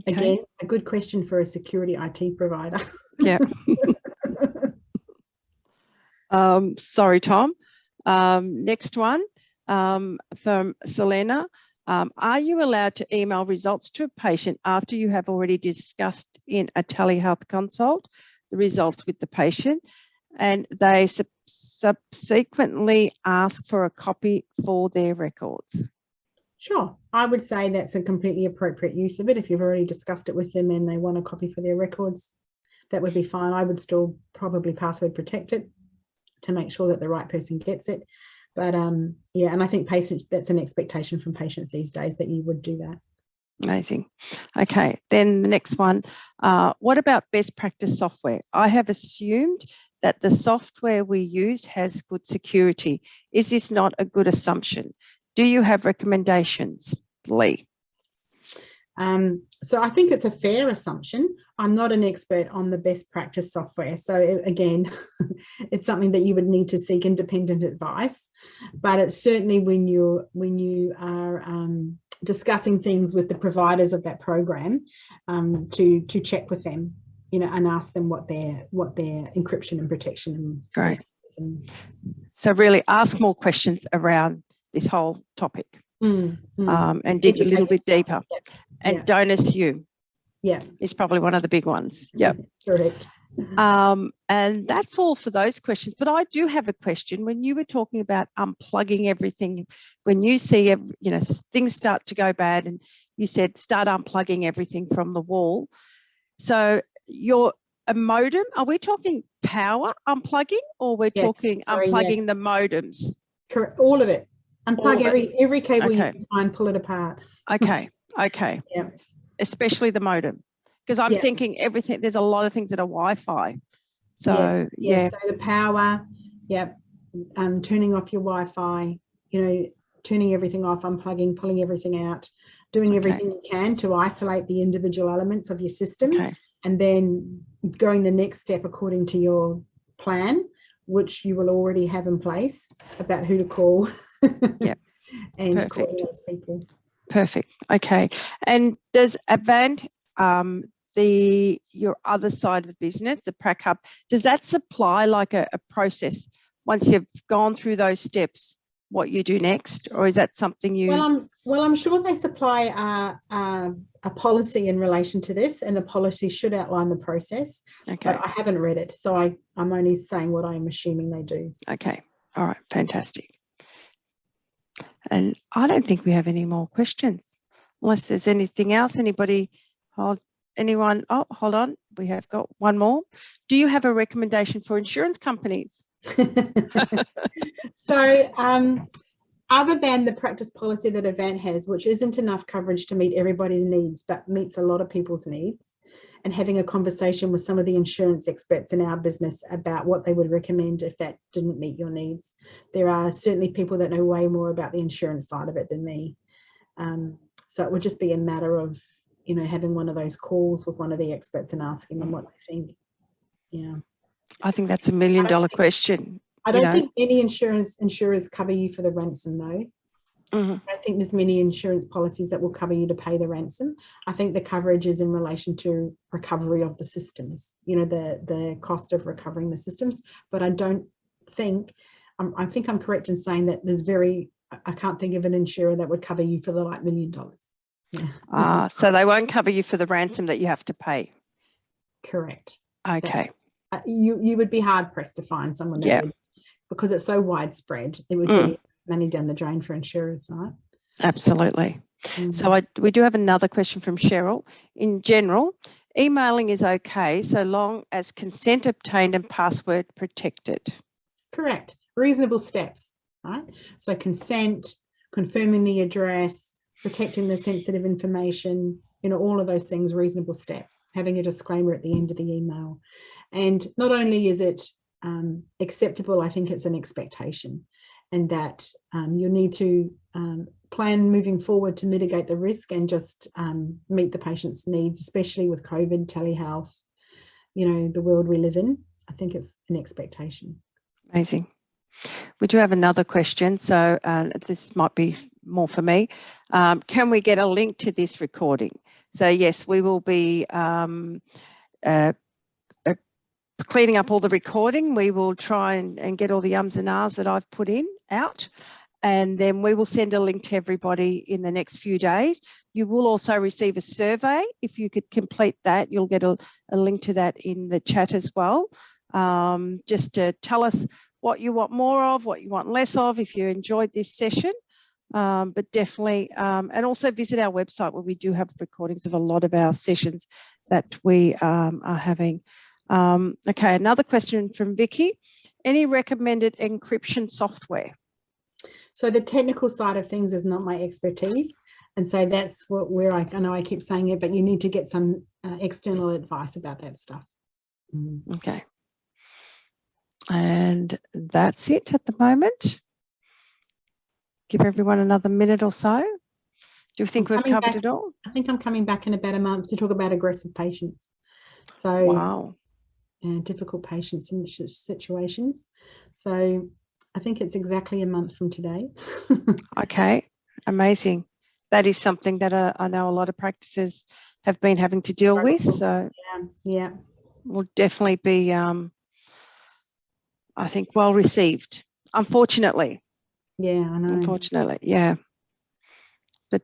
Okay. Again, a good question for a security IT provider. Yeah. Sorry, Tom. Next one from Selena. Are you allowed to email results to a patient after you have already discussed in a telehealth consult the results with the patient and they subsequently ask for a copy for their records? Sure, I would say that's a completely appropriate use of it. If you've already discussed it with them and they want a copy for their records, that would be fine. I would still probably password protect it to make sure that the right person gets it. But yeah, and I think patients, that's an expectation from patients these days that you would do that. Amazing. Okay, then the next one. What about best practice software? I have assumed that the software we use has good security. Is this not a good assumption? Do you have recommendations, Lee? So I think it's a fair assumption. I'm not an expert on the best practice software. So again, it's something that you would need to seek independent advice. But it's certainly when you are discussing things with the providers of that program to check with them and ask them what their encryption and protection and Great. and So really ask more questions around this whole topic, and dig a little bit deeper. Yep. And don't assume. Yeah, is probably one of the big ones. Yep. Correct. And that's all for those questions. But I do have a question. When you were talking about unplugging everything, when you see things start to go bad, and you said start unplugging everything from the wall. So a modem, are we talking power unplugging, or we're talking unplugging the modems? Correct. All of it. Unplug every cable you can find, pull it apart. Okay. Yeah. Especially the modem, because I'm thinking everything. There's a lot of things that are Wi-Fi. So So the power, turning off your Wi-Fi, turning everything off, unplugging, pulling everything out, doing everything you can to isolate the individual elements of your system, and then going the next step according to your plan, which you will already have in place about who to call. And calling those people. Perfect. Okay. And does Avant, your other side of the business, the Prac Hub, does that supply like a process once you've gone through those steps, what you do next, or is that something you? Well, I'm sure they supply a policy in relation to this, and the policy should outline the process. Okay. But I haven't read it, so I'm only saying what I'm assuming they do. Okay. All right. Fantastic. And I don't think we have any more questions, unless there's anything else. Anybody? Anyone? Oh, hold on. We have got one more. Do you have a recommendation for insurance companies? So, other than the practice policy that Avant has, which isn't enough coverage to meet everybody's needs, but meets a lot of people's needs, and having a conversation with some of the insurance experts in our business about what they would recommend if that didn't meet your needs. There are certainly people that know way more about the insurance side of it than me. So it would just be a matter of, having one of those calls with one of the experts and asking them what they think. Yeah. I think that's $1 million question. I don't think any insurers cover you for the ransom, though. I don't think there's many insurance policies that will cover you to pay the ransom. I think the coverage is in relation to recovery of the systems, the cost of recovering the systems. But I don't think, I think I'm correct in saying that I can't think of an insurer that would cover you for the $1 million. Yeah. So they won't cover you for the ransom that you have to pay. Correct. Okay. You would be hard pressed to find someone that would, because it's so widespread. It would be money down the drain for insurers, right? Absolutely. So we do have another question from Cheryl. In general, emailing is okay so long as consent obtained and password protected. Correct. Reasonable steps, right? So consent, confirming the address, protecting the sensitive information, all of those things, reasonable steps, having a disclaimer at the end of the email. And not only is it acceptable, I think it's an expectation, and that you need to plan moving forward to mitigate the risk and just meet the patient's needs, especially with COVID, telehealth, the world we live in. I think it's an expectation. Amazing. We do have another question, so this might be more for me. Can we get a link to this recording? So yes, we will be cleaning up all the recording. We will try and get all the ums and ahs that I've put out, and then we will send a link to everybody in the next few days. You will also receive a survey. If you could complete that, you'll get a link to that in the chat as well, just to tell us what you want more of, what you want less of, if you enjoyed this session. But definitely, and also visit our website where we do have recordings of a lot of our sessions that we are having. Okay, another question from Vicky. Any recommended encryption software? So the technical side of things is not my expertise. And so that's where I know I keep saying it, but you need to get some external advice about that stuff. Okay. And that's it at the moment. Give everyone another minute or so. Do you think we've covered it all? I think I'm coming back in about a month to talk about aggressive patients. So wow. Difficult patients in situations. So I think it's exactly a month from today. Okay, amazing. That is something that I know a lot of practices have been having to deal with. So yeah. will definitely be, I think, well received. Unfortunately. Yeah, I know. Unfortunately, yeah. But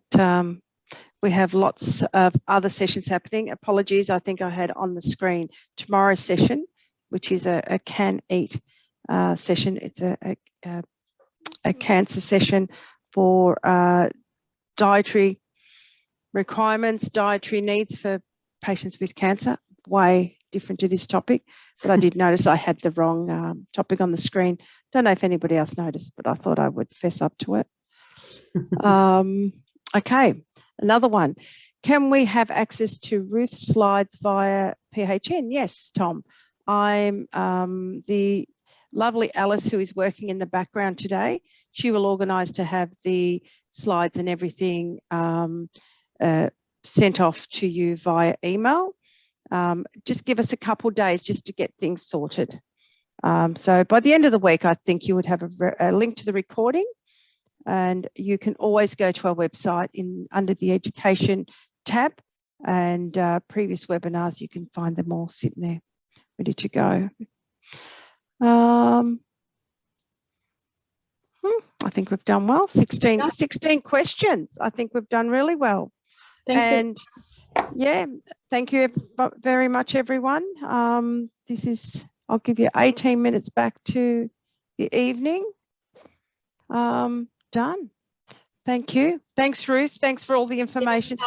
we have lots of other sessions happening. Apologies, I think I had on the screen tomorrow's session, which is a can eat session. It's a cancer session for dietary requirements, dietary needs for patients with cancer. Way different to this topic, but I did notice I had the wrong topic on the screen. Don't know if anybody else noticed, but I thought I would fess up to it. Okay, another one. Can we have access to Ruth's slides via PHN? Yes, Tom. I'm the lovely Alice, who is working in the background today. She will organise to have the slides and everything sent off to you via email. Just give us a couple of days just to get things sorted. So by the end of the week, I think you would have a link to the recording, and you can always go to our website under the Education tab, and previous webinars, you can find them all sitting there ready to go. I think we've done well. 16 questions. I think we've done really well. Thanks. And yeah, thank you very much, everyone. I'll give you 18 minutes back to the evening. Done. Thank you. Thanks, Ruth. Thanks for all the information.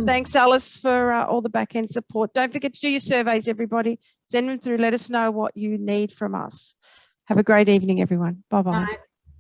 Thanks, Alice, for all the back-end support. Don't forget to do your surveys, everybody. Send them through. Let us know what you need from us. Have a great evening, everyone. Bye-bye.